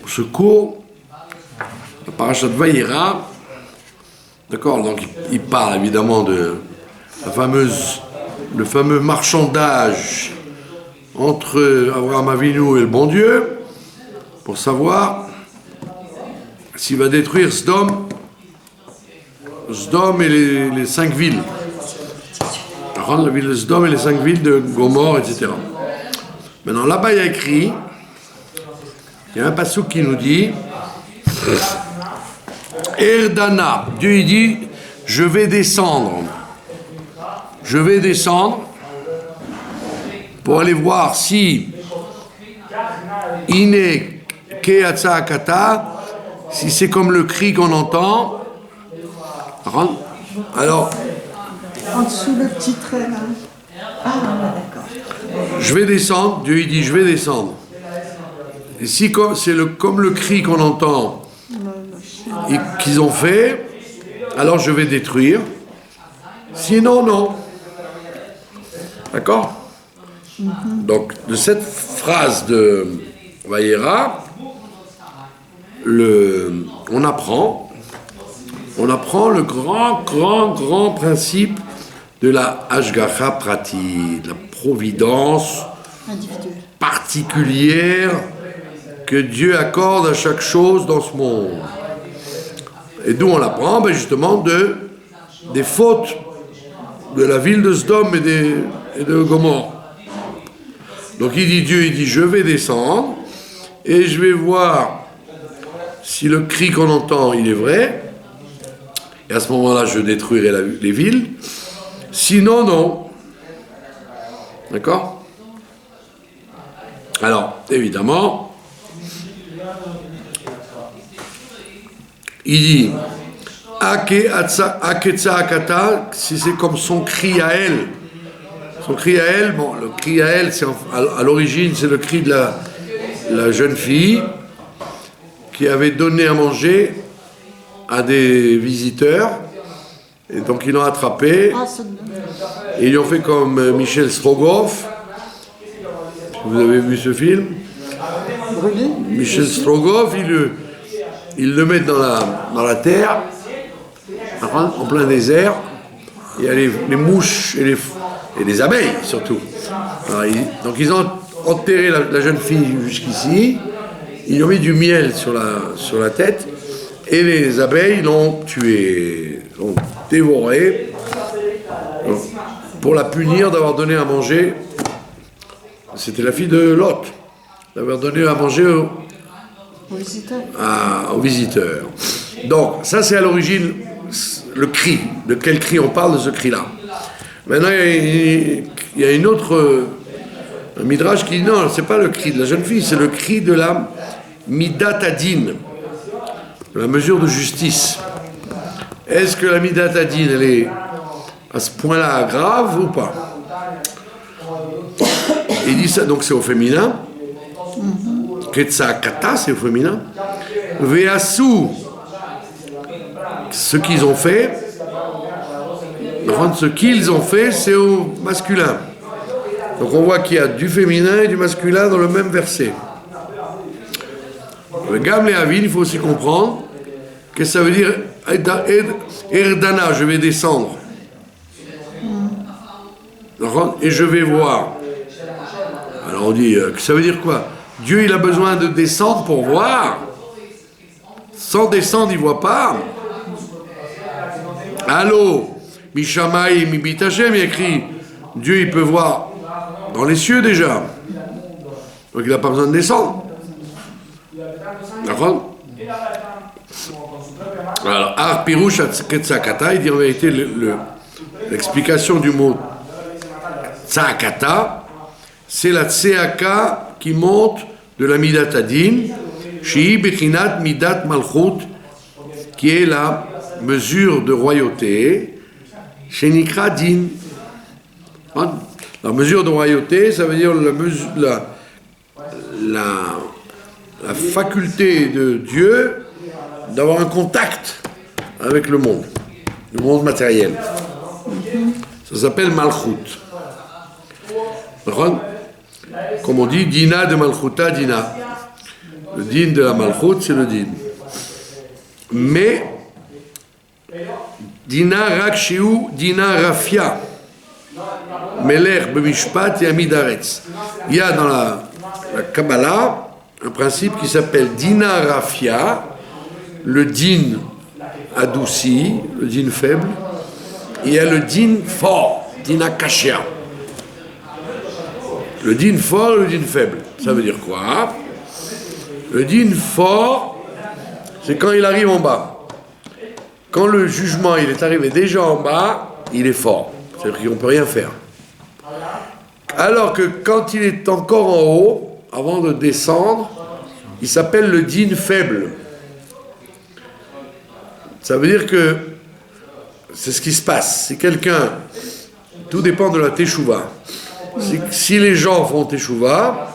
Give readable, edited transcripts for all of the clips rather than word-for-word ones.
ce cours, la parashat Vayera, d'accord, donc il parle évidemment de le fameux marchandage entre Abraham Avinu et le bon Dieu, pour savoir s'il va détruire Sodome et les 5 villes. La ville de Sodome et les 5 villes de Gomorrhe, etc. Maintenant, là-bas, il y a écrit, il y a un passouk qui nous dit, Erdana, Dieu il dit, je vais descendre pour aller voir si Ine Keatsa Akata, si c'est comme le cri qu'on entend. Alors, en dessous le petit trait là. Ah, d'accord. Je vais descendre, Dieu il dit, je vais descendre. Et si c'est comme le cri qu'on entend et qu'ils ont fait, alors je vais détruire. Sinon, non. D'accord? Donc, de cette phrase de Vayera, on apprend le grand principe de la Hashgacha Prati, de la providence particulière que Dieu accorde à chaque chose dans ce monde. Et d'où on l'apprend? Justement des fautes de la ville de Sodome et de Gomorrhe. Donc Dieu il dit, je vais descendre et je vais voir si le cri qu'on entend, il est vrai. Et à ce moment-là, je détruirai les villes. Sinon, non. D'accord? Alors, évidemment, il dit Aketsa Akata, si c'est comme son cri à elle. Son cri à elle, bon, le cri à elle, à l'origine, c'est le cri de la jeune fille qui avait donné à manger à des visiteurs. Et donc ils l'ont attrapé et ils ont fait comme Michel Strogoff. Vous avez vu ce film? Michel Strogoff, il le met dans la terre, en plein désert. Il y a les mouches et les abeilles surtout. Alors, donc ils ont enterré la jeune fille jusqu'ici. Ils ont mis du miel sur la tête et les abeilles l'ont tuée, l'ont dévorée pour la punir d'avoir donné à manger. C'était la fille de Lot, d'avoir donné à manger aux visiteurs. Donc ça c'est à l'origine le cri. De quel cri on parle de ce cri-là? Maintenant il y a une autre un midrash qui dit non, c'est pas le cri de la jeune fille, c'est le cri de la Midat Adin, la mesure de justice. Est-ce que la Midat Adin, elle est à ce point-là grave ou pas? Il dit ça, donc c'est au féminin. Ketsa Kata, c'est au féminin. Veasu, ce qu'ils ont fait. Ce qu'ils ont fait, c'est au masculin. Donc on voit qu'il y a du féminin et du masculin dans le même verset. Le Gam Lehavin, il faut aussi comprendre que ça veut dire Erdana, je vais descendre. Et je vais voir. Alors on dit, ça veut dire quoi? Dieu il a besoin de descendre pour voir. Sans descendre, il ne voit pas. Allô, Mishamai, Mibit Hashem, il écrit, Dieu il peut voir dans les cieux déjà. Donc il n'a pas besoin de descendre. D'accord? Alors, Ar Pirouche Tsakata, il dit en vérité l'explication du mot Tsakata, c'est la Tseaka qui monte de la Midat Adin, Shii Bechinat Midat Malchut, qui est la mesure de royauté, Shenikra Din. La mesure de royauté, ça veut dire la faculté de Dieu d'avoir un contact avec le monde matériel. Ça s'appelle Malchut. Comme on dit, Dina de Malchuta Dina. Le din de la malchut, c'est le din. Mais, dina rak shiu, dina rafia. Melech b'mishpat et amid haaretz. Il y a dans la Kabbalah un principe qui s'appelle dina rafia, le din adouci, le din faible. Il y a le din fort, dina kashia. Le din fort et le din faible. Ça veut dire quoi? Le din fort, c'est quand il arrive en bas. Quand le jugement il est arrivé déjà en bas, il est fort. C'est-à-dire qu'on ne peut rien faire. Alors que quand il est encore en haut, avant de descendre, il s'appelle le din faible. Ça veut dire que c'est ce qui se passe. Si quelqu'un, tout dépend de la teshuva. Si les gens font teshuva,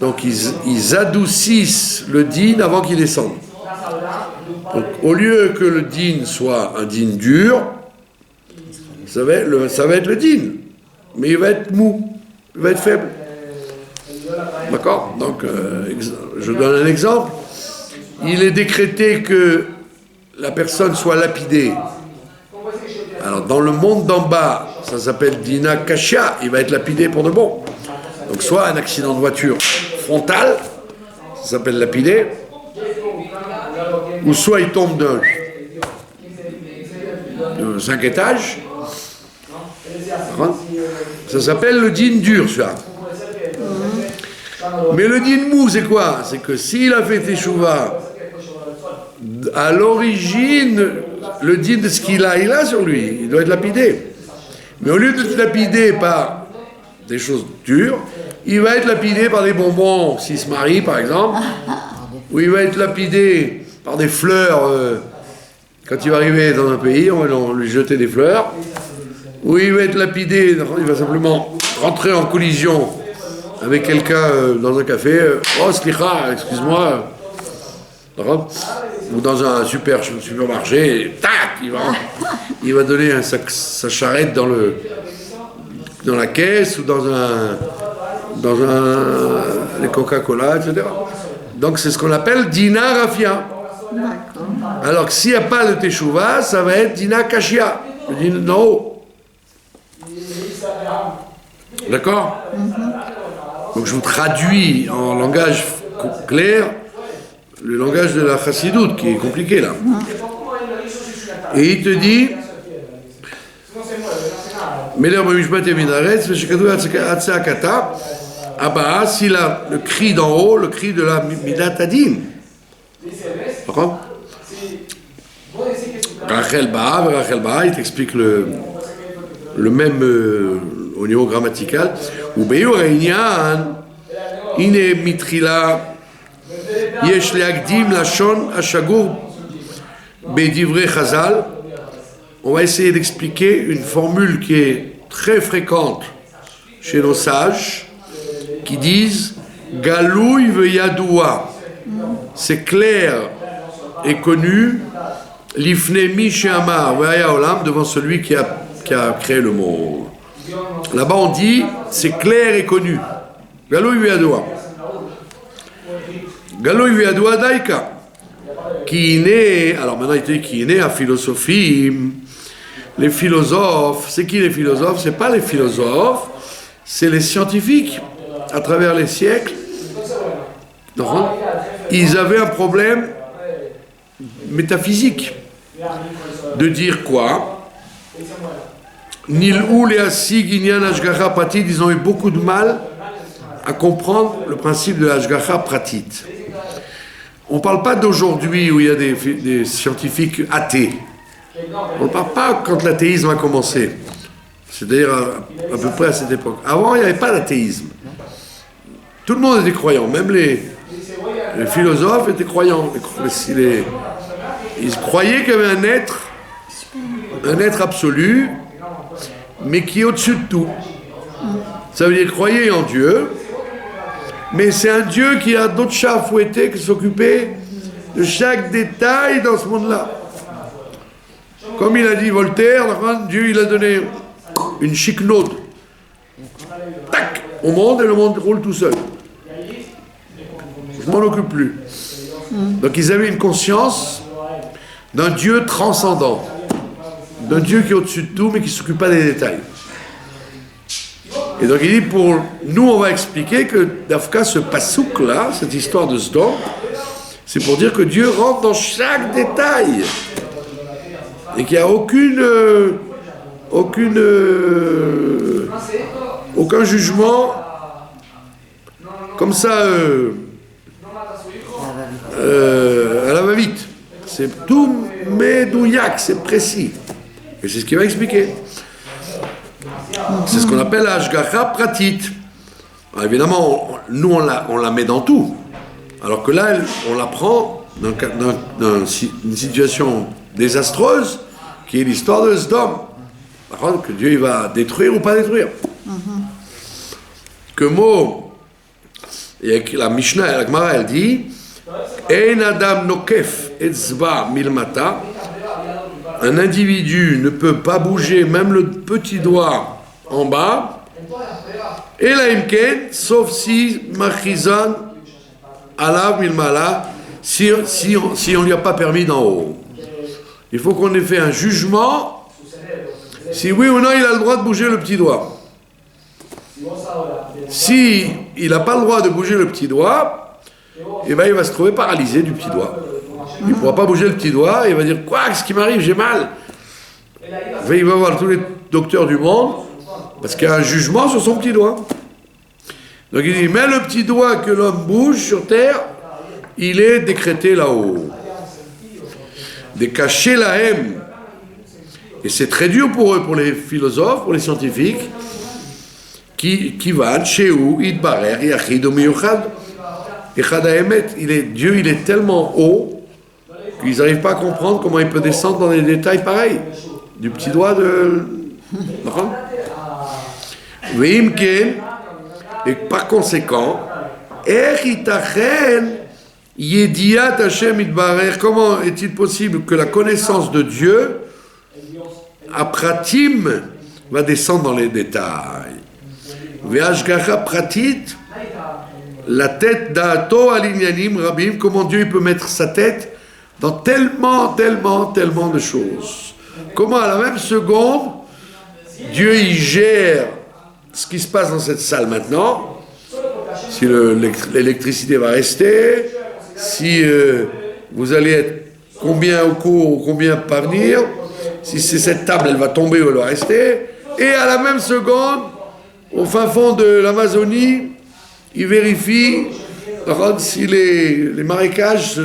donc ils adoucissent le din avant qu'il descende. Donc au lieu que le din soit un din dur, ça va être le din, mais il va être mou, il va être faible. D'accord? Donc je donne un exemple. Il est décrété que la personne soit lapidée. Alors dans le monde d'en bas, ça s'appelle dina kashia, il va être lapidé pour de bon. Donc soit un accident de voiture frontal, ça s'appelle lapidé, ou soit il tombe de 5 étages, ça s'appelle le din dur, ça. Mais le din mou, c'est quoi? C'est que s'il a fait teshuva, à l'origine, le din de ce qu'il a, il a sur lui, il doit être lapidé. Mais au lieu d'être lapidé par des choses dures, il va être lapidé par des bonbons, s'il se marie par exemple, ou il va être lapidé par des fleurs, quand il va arriver dans un pays, on va lui jeter des fleurs, ou il va être lapidé, il va simplement rentrer en collision avec quelqu'un dans un café, oh slicha, excuse-moi, ou dans un supermarché, tac, il va donner sa charrette dans la caisse ou dans les Coca-Cola, etc. Donc c'est ce qu'on appelle dina rafia. Alors que s'il n'y a pas de teshuva, ça va être dina kashia, le din no. D'accord? Donc je vous traduis en langage clair le langage de la chassidoute qui est compliqué là. Et il te dit Melech b'mishpat et amid haaretz v'shekadu atzeakata. Ah bah, s'il a le cri d'en haut, le cri de la midat hadin. D'accord? Rachel Ba'a, il t'explique le même au niveau grammatical. Ou be'ur ha'inyan, ine mitrila, yesh le'akdim lashon hashagur be'divrei Chazal. On va essayer d'expliquer une formule qui est très fréquente chez nos sages, qui disent Galouy ve'yadoua. C'est clair et connu, l'ifnemi she'amar ve'aya olam, devant celui qui a créé le monde. Là-bas on dit c'est clair et connu. Galouy ve'yadoua. Galouy ve'yadoua daika. Qui est né, alors maintenant il dit qui est né à philosophie. Les philosophes, c'est qui les philosophes? C'est pas les philosophes, c'est les scientifiques. À travers les siècles, non, ils avaient un problème métaphysique. De dire quoi? Nil'ou le'asig inyan hashgacha pratit, ils ont eu beaucoup de mal à comprendre le principe de hashgacha pratit. On ne parle pas d'aujourd'hui où il y a des scientifiques athées. On ne parle pas quand l'athéisme a commencé. C'est-à-dire à peu près à cette époque. Avant, il n'y avait pas d'athéisme. Tout le monde était croyant, même les philosophes étaient croyants. Ils croyaient qu'il y avait un être absolu, mais qui est au-dessus de tout. Ça veut dire croyer en Dieu, mais c'est un Dieu qui a d'autres chats à fouetter que s'occuper de chaque détail dans ce monde-là. Comme il a dit Voltaire, Dieu il a donné une chicnaude. Tac, au monde et le monde roule tout seul. je m'en occupe plus. Donc ils avaient une conscience d'un Dieu transcendant, d'un Dieu qui est au-dessus de tout, mais qui ne s'occupe pas des détails. Et donc il dit, pour nous, on va expliquer que d'Afka, ce pasouk-là, cette histoire de Sdom, c'est pour dire que Dieu rentre dans chaque détail. Et qu'il n'y a aucun jugement comme ça à la va-vite. C'est tout médouillac, c'est précis. Et c'est ce qu'il va expliquer. C'est ce qu'on appelle la Hashgacha Pratit. Alors évidemment, nous on la met dans tout. Alors que là, on la prend dans une situation désastreuse qui est l'histoire de Sdom. Par contre, que Dieu il va détruire ou pas détruire. Que mot, et avec la Mishnah et la Gemara, elle dit Ein Adam Nokef Etzba Milmata. Un individu ne peut pas bouger même le petit doigt en bas. Et la Imken, sauf si Machizan Alav Milmala, si on ne lui a pas permis d'en haut. Il faut qu'on ait fait un jugement, si oui ou non il a le droit de bouger le petit doigt. Si il n'a pas le droit de bouger le petit doigt, eh ben il va se trouver paralysé du petit doigt. Il ne pourra pas bouger le petit doigt, et il va dire quoi, qu'est-ce qui m'arrive, j'ai mal. Il va voir tous les docteurs du monde, parce qu'il y a un jugement sur son petit doigt. Donc il dit, mais le petit doigt que l'homme bouge sur terre, il est décrété là-haut. Des cachets la haine. Et c'est très dur pour eux, pour les philosophes, pour les scientifiques, qui va chez où Idbarer, Yachid, Omiyuchad, Echad Haemet. Dieu, il est tellement haut qu'ils n'arrivent pas à comprendre comment il peut descendre dans des détails pareils. Du petit doigt de. Veimken, et par conséquent, Echitachen, Yediat Hashem Idbarer, comment est-il possible que la connaissance de Dieu, à Pratim, va descendre dans les détails? Ve'ashgacha Pratit, la tête d'Ato Alinyanim Rabim, comment Dieu il peut mettre sa tête dans tellement de choses. Comment à la même seconde, Dieu il gère ce qui se passe dans cette salle maintenant, si l'électricité va rester, si vous allez être combien au cours ou combien pas venir, si c'est cette table elle va tomber ou elle va rester, et à la même seconde, au fin fond de l'Amazonie, il vérifie si les marécages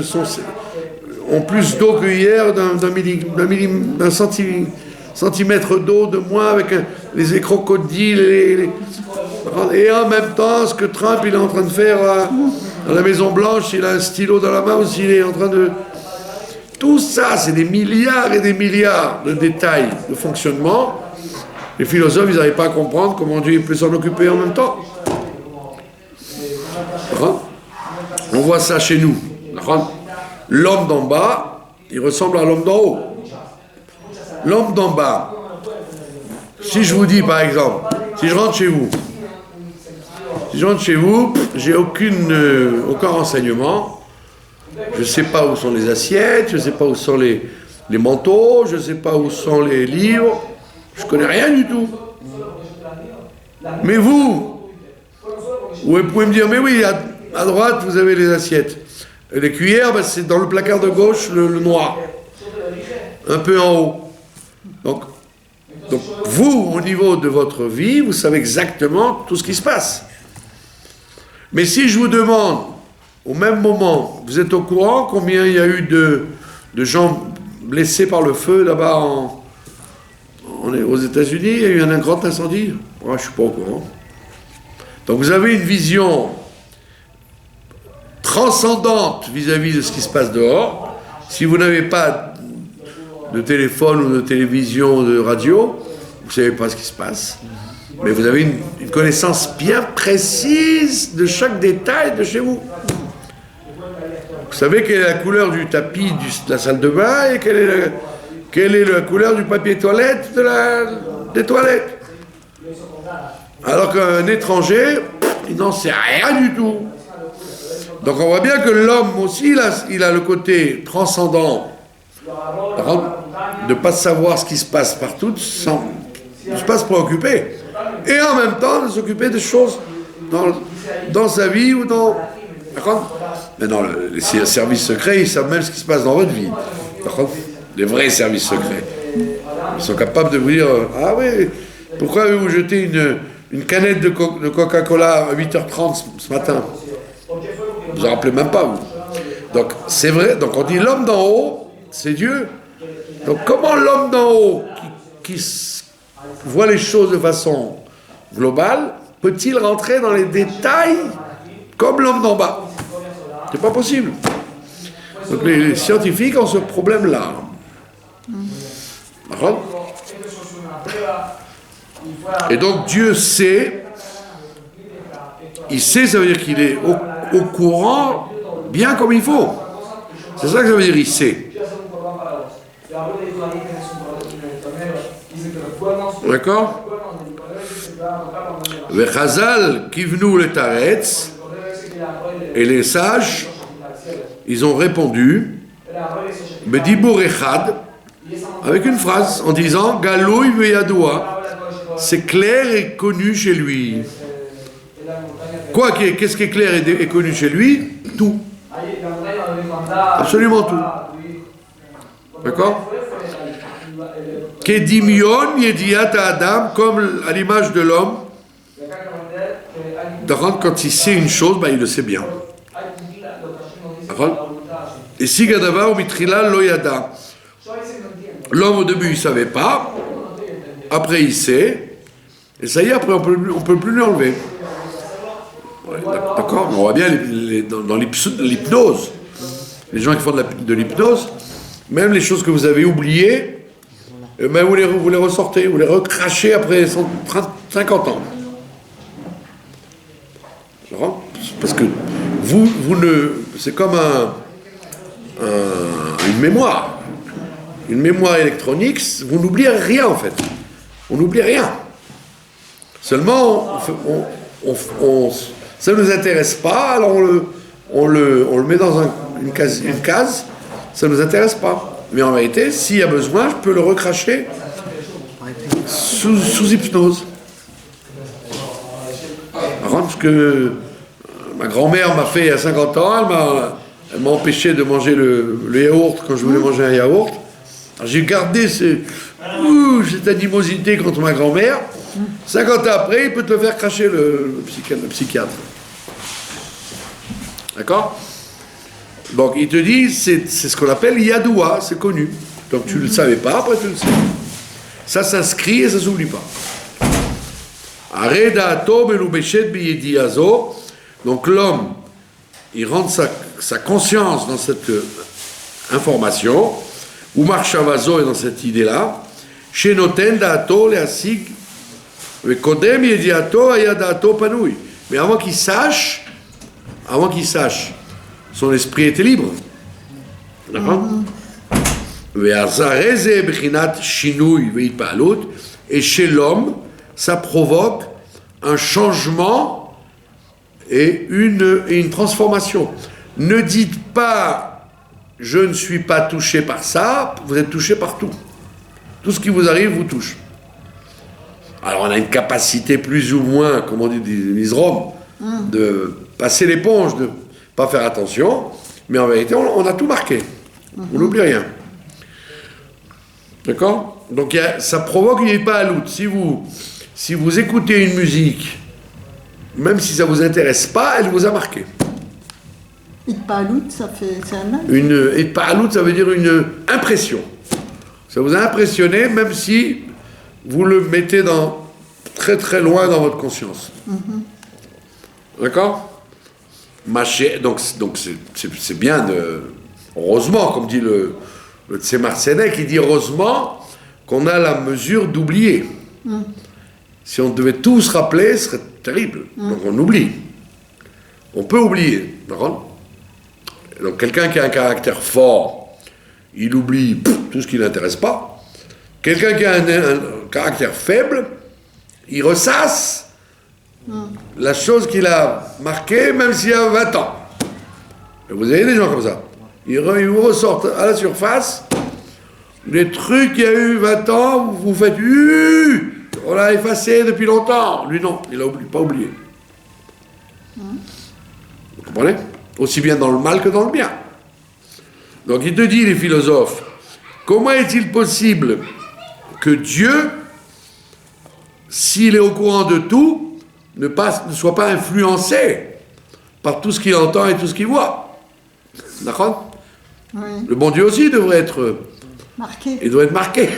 ont plus d'eau que hier, d'un centimètre d'eau de moins avec les crocodiles, et en même temps, ce que Trump il est en train de faire à la Maison Blanche, il a un stylo dans la main ou s'il est en train de... Tout ça, c'est des milliards et des milliards de détails de fonctionnement. Les philosophes, ils n'arrivent pas à comprendre comment Dieu peut s'en occuper en même temps. On voit ça chez nous. L'homme d'en bas, il ressemble à l'homme d'en haut. L'homme d'en bas, si je vous dis par exemple, si je rentre chez vous, j'ai aucun renseignement, je ne sais pas où sont les assiettes, je ne sais pas où sont les manteaux, je ne sais pas où sont les livres, je ne connais rien du tout. Mais vous pouvez me dire, mais oui, à droite, vous avez les assiettes. Et les cuillères, c'est dans le placard de gauche, le noir. Un peu en haut. Donc, vous, au niveau de votre vie, vous savez exactement tout ce qui se passe. Mais si je vous demande, au même moment, vous êtes au courant combien il y a eu de gens blessés par le feu là-bas aux États-Unis? Il y a eu un grand incendie? Moi, je ne suis pas au courant. Donc vous avez une vision transcendante vis-à-vis de ce qui se passe dehors. Si vous n'avez pas de téléphone ou de télévision, de radio, vous ne savez pas ce qui se passe. Mais vous avez une connaissance bien précise de chaque détail de chez vous. Vous savez quelle est la couleur du tapis de la salle de bain et quelle est la couleur du papier toilette des toilettes. Alors qu'un étranger, il n'en sait rien du tout. Donc on voit bien que l'homme aussi, il a le côté transcendant, de ne pas savoir ce qui se passe partout, sans ne pas se préoccuper. Et en même temps, de s'occuper des choses dans sa vie ou dans... D'accord? Maintenant, les services secrets, ils savent même ce qui se passe dans votre vie. D'accord? Les vrais services secrets. Ils sont capables de vous dire, ah oui, pourquoi avez-vous jeté une canette de Coca-Cola à 8h30 ce matin? Vous en rappelez même pas, vous. Donc, c'est vrai. Donc, on dit l'homme d'en haut, c'est Dieu. Donc, comment l'homme d'en haut, qui voit les choses de façon globale, peut-il rentrer dans les détails comme l'homme d'en bas? C'est pas possible. Donc, les scientifiques ont ce problème-là. D'accord? Et donc, Dieu sait. Il sait, ça veut dire qu'il est au courant bien comme il faut. C'est ça que ça veut dire, il sait. D'accord? Vechazal kivnu le taretz, et les sages, ils ont répondu, bedibur echad, avec une phrase, en disant Galouy veyadoua, c'est clair et connu chez lui. Quoi, qu'est-ce qui est clair et connu chez lui? Tout. Absolument tout. D'accord? Kedimion yediat Adam, comme à l'image de l'homme, quand il sait une chose, il le sait bien. D'accord? Et si Gadava ou Mitrila loyada. L'homme au début il ne savait pas, après il sait, et ça y est, après on peut plus l'enlever. Ouais, d'accord? On voit bien dans l'hypnose, les gens qui font de l'hypnose, même les choses que vous avez oubliées, vous les ressortez, vous les recrachez après 50 ans. Parce que vous ne... C'est comme une mémoire. Une mémoire électronique, vous n'oubliez rien en fait. On n'oublie rien. Seulement, ça ne nous intéresse pas, alors on le met dans une case, ça ne nous intéresse pas. Mais en réalité, s'il y a besoin, je peux le recracher sous hypnose. Parce que ma grand-mère m'a fait il y a 50 ans, elle m'a empêché de manger le yaourt quand je voulais manger un yaourt. Alors j'ai gardé cette animosité contre ma grand-mère. 50 ans après, il peut te le faire cracher le psychiatre. D'accord? Donc il te dit, c'est ce qu'on appelle yadoua, c'est connu. Donc tu ne le savais pas, après tu le sais. Ça s'inscrit et ça ne s'oublie pas. Donc l'homme, il rentre sa conscience dans cette information, ou marchavazo est dans cette idée-là, chez Noten Daato Leasig, Kodem Yediato Ayadato Panui. Mais avant qu'il sache, son esprit était libre. D'accord? Et chez l'homme, ça provoque un changement et une transformation. Ne dites pas je ne suis pas touché par ça, vous êtes touché par tout. Tout ce qui vous arrive vous touche. Alors on a une capacité plus ou moins, comme on dit des misroms, de passer l'éponge, de ne pas faire attention, mais en vérité on a tout marqué. On n'oublie rien. D'accord? Donc ça provoque une ipa'alout. Si vous écoutez une musique, même si ça ne vous intéresse pas, elle vous a marqué. Ipa'alout, c'est un âge. Une ipa'alout, ça veut dire une impression. Ça vous a impressionné, même si vous le mettez très très loin dans votre conscience. D'accord? Donc c'est bien de... Heureusement, comme dit le Tzemar Tzedek, il dit heureusement qu'on a la mesure d'oublier. Si on devait tout se rappeler, ce serait terrible. Donc on oublie. On peut oublier. D'accord? Donc quelqu'un qui a un caractère fort, il oublie tout ce qui ne l'intéresse pas. Quelqu'un qui a un caractère faible, il ressasse la chose qu'il a marquée, même s'il y a 20 ans. Et vous avez des gens comme ça. Ils vous ressortent à la surface les trucs qu'il y a eu 20 ans, vous faites on l'a effacé depuis longtemps. Lui, non, il n'a pas oublié. Vous comprenez? Aussi bien dans le mal que dans le bien. Donc il te dit, les philosophes, comment est-il possible que Dieu, s'il est au courant de tout, ne soit pas influencé par tout ce qu'il entend et tout ce qu'il voit? D'accord? Oui. Le bon Dieu aussi devrait être Marqué. il doit être marqué.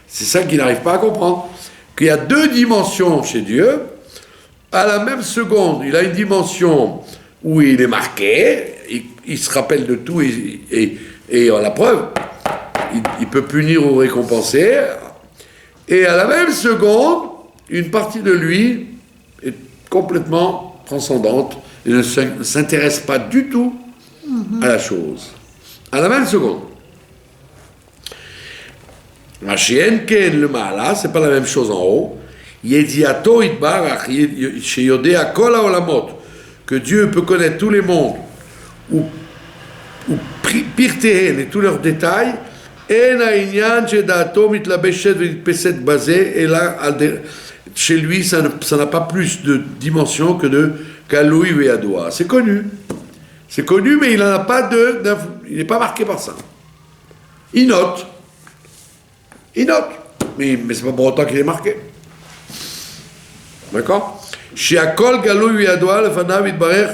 C'est ça qu'il n'arrive pas à comprendre. Qu'il y a deux dimensions chez Dieu. À la même seconde, il a une dimension où il est marqué, il se rappelle de tout et la preuve, il peut punir ou récompenser. Et à la même seconde, une partie de lui est complètement transcendante et ne s'intéresse pas du tout à la chose. À la même seconde. Ken, le Maala, c'est pas la même chose en haut. Yediato itbarach, sheyodea kol haolamot, que Dieu peut connaître tous les mondes, ou pirtehen et tous leurs détails. En ha'inyan shedato mitlabeshet v'nitpeset basé, et là, chez lui, ça n'a pas plus de dimension que de Kaloui ve'adoua. C'est connu. C'est connu, mais il n'en a pas il n'est pas marqué par ça. Il note, mais c'est pas pour autant qu'il est marqué. D'accord? Shiakol Galoui Yadoua le Fanav Itbarer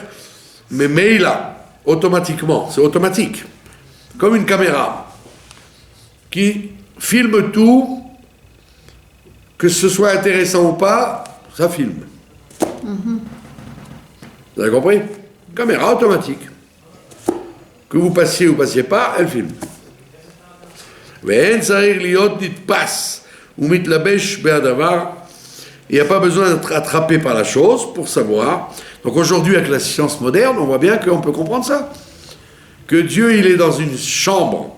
Memeila, automatiquement, c'est automatique. Comme une caméra qui filme tout, que ce soit intéressant ou pas, ça filme. Vous avez compris? Caméra automatique. Que vous passiez ou passiez pas, elle filme. Il n'y a pas besoin d'être attrapé par la chose pour savoir. Donc aujourd'hui, avec la science moderne, on voit bien qu'on peut comprendre ça. Que Dieu, il est dans une chambre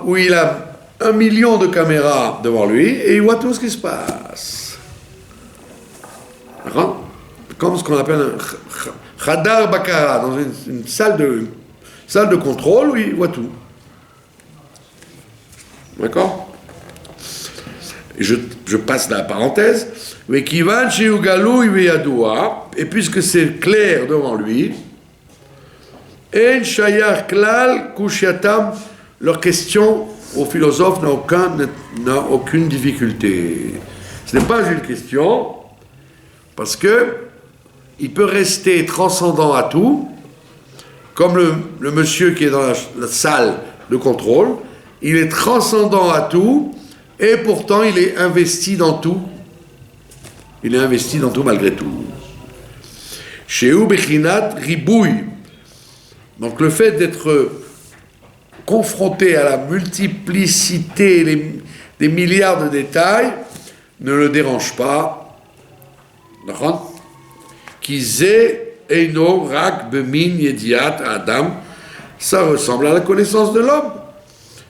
où il a 1 million de caméras devant lui et il voit tout ce qui se passe. Comme ce qu'on appelle un Khadar Bakara, dans une salle de contrôle où il voit tout. D'accord? Je passe la parenthèse. Mais Kivan Sheugalou Yadoua, et puisque c'est clair devant lui, En Shayar Klal Kushiatam, leur question aux philosophes n'a aucune difficulté. Ce n'est pas une question, parce que il peut rester transcendant à tout, comme le monsieur qui est dans la salle de contrôle, il est transcendant à tout, et pourtant il est investi dans tout. Il est investi dans tout malgré tout. Sheu Bechinat Ribouille. Donc le fait d'être confronté à la multiplicité des milliards de détails ne le dérange pas. D'accord? Kizé Eino Rak Bemin Yediat Adam, ça ressemble à la connaissance de l'homme.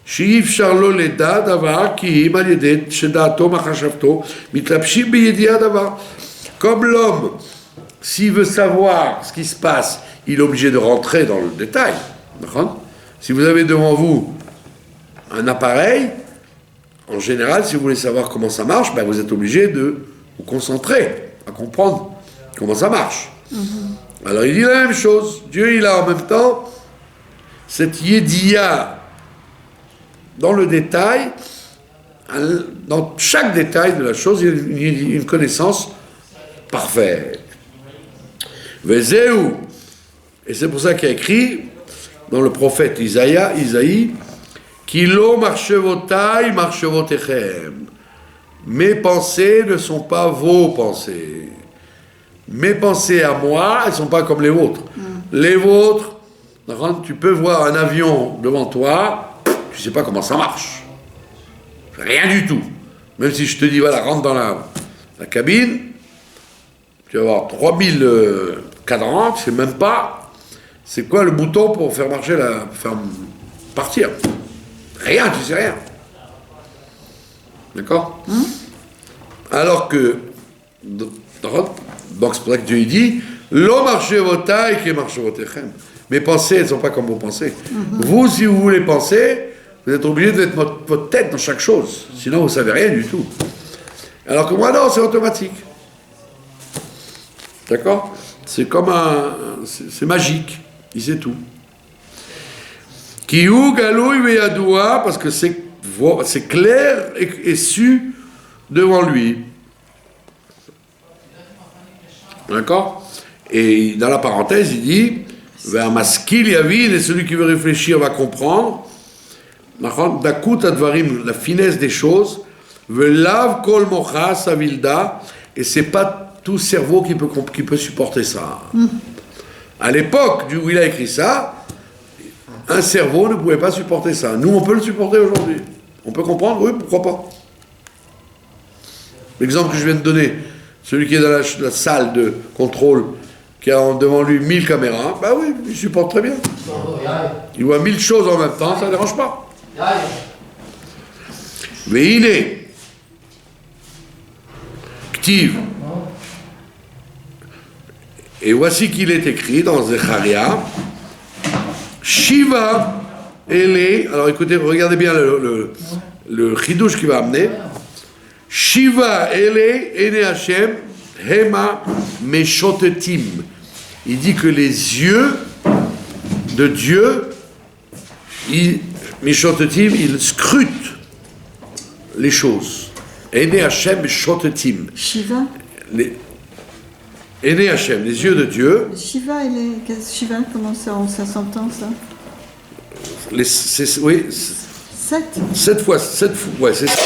Shiif Charlo Leda Davar Ki Maliedet Shedato Machashavto Mitlapshim Beyedia Davar. Comme l'homme, s'il veut savoir ce qui se passe, il est obligé de rentrer dans le détail. D'accord? Si vous avez devant vous un appareil, en général, si vous voulez savoir comment ça marche, ben vous êtes obligé de vous concentrer à comprendre comment ça marche. Alors il dit la même chose. Dieu, il a en même temps cette yédia dans le détail, dans chaque détail de la chose, il y a une connaissance parfaite. Vezeu, et c'est pour ça qu'il y a écrit dans le prophète Isaïe, Kilo marchevotai marchevotechem. Mes pensées ne sont pas vos pensées. Mes pensées à moi, elles ne sont pas comme les vôtres. Les vôtres, tu peux voir un avion devant toi, tu ne sais pas comment ça marche. Rien du tout. Même si je te dis, voilà, rentre dans la cabine, tu vas avoir 3000 cadrans, tu ne sais même pas c'est quoi le bouton pour faire marcher faire partir. Rien, tu sais rien. D'accord? Alors que, donc c'est pour ça que Dieu dit, l'eau marche votaï qui marche votechem. Mes pensées, elles ne sont pas comme vos pensées. Vous, si vous voulez penser, vous êtes obligé de mettre votre tête dans chaque chose. Sinon, vous ne savez rien du tout. Alors que moi, non, c'est automatique. D'accord? C'est comme c'est magique. Il sait tout. Kiou galoui veyadoua, parce que c'est clair et su devant lui. D'accord? Et dans la parenthèse, il dit vers maskil yavin, et celui qui veut réfléchir va comprendre. Dakut advarim, la finesse des choses. Velav kol mocha savilda, et c'est pas tout cerveau qui peut supporter ça. À l'époque où il a écrit ça, un cerveau ne pouvait pas supporter ça. Nous, on peut le supporter aujourd'hui. On peut comprendre? Oui, pourquoi pas? L'exemple que je viens de donner, celui qui est dans la salle de contrôle, qui a devant lui 1000 caméras, bah oui, il supporte très bien. Il voit 1000 choses en même temps, ça ne dérange pas. Mais il est Ktiv. Et voici qu'il est écrit dans Zecharia, Shiva Ele, alors écoutez, regardez bien le chidouche qu'il va amener. Shiva Ele Ene Hashem Hema Meshotetim. Il dit que les yeux de Dieu, Meshotetim, ils scrutent les choses. Ene Hashem Meshotetim. Shiva. Ene Hashem, les yeux de Dieu. Shiva, Shiva, comment ça s'entend ça? Oui, 7 fois, ouais, c'est ça.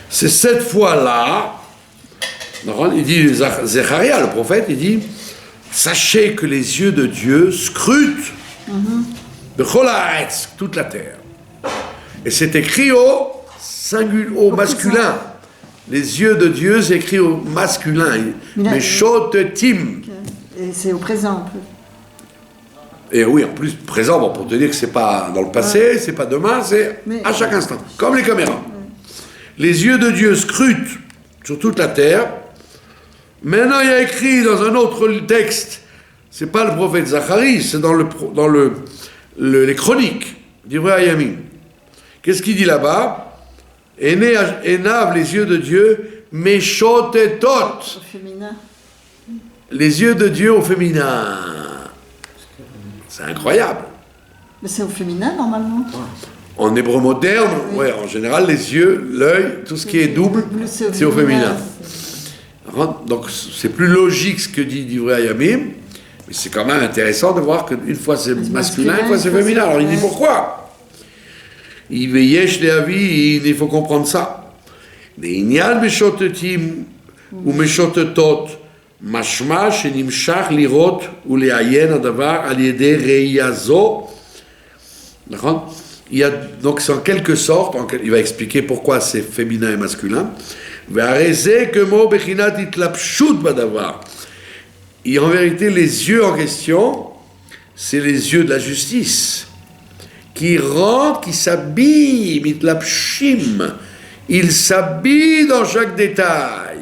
C'est 7 fois-là, il dit, Zecharia, le prophète, il dit, sachez que les yeux de Dieu scrutent de Cholaretz, toute la terre. Et c'est écrit au masculin. Les yeux de Dieu, c'est écrit au masculin. Mais Shotetim. Et c'est au présent. Et oui, en plus, présent, bon, pour te dire que c'est pas dans le passé, c'est pas demain, c'est à chaque instant. Comme les caméras. Les yeux de Dieu scrutent sur toute la terre. Maintenant, il y a écrit dans un autre texte, c'est pas le prophète Zacharie, c'est dans les chroniques d'Ivra Yamin. Qu'est-ce qu'il dit là-bas? Enav, les yeux de Dieu, Meshotetot. Au féminin. Les yeux de Dieu au féminin. C'est incroyable. Mais c'est au féminin normalement. En hébreu moderne, ouais, en général, les yeux, l'œil, tout ce qui est double, c'est au féminin. Donc c'est plus logique ce que dit Divrei Hayamim, mais c'est quand même intéressant de voir qu'une fois c'est masculin, une fois c'est féminin. Alors il dit pourquoi? Il faut comprendre ça. ou meshotetot, mashma shenimshach lirot ou le'ayen adavar al yedei reiyazo. D'accord? Il y a donc c'est en quelque sorte, il va expliquer pourquoi c'est féminin et masculin. Et en vérité, les yeux en question, c'est les yeux de la justice qui rentrent, qui s'habillent, mitlapshim. Ils s'habillent dans chaque détail.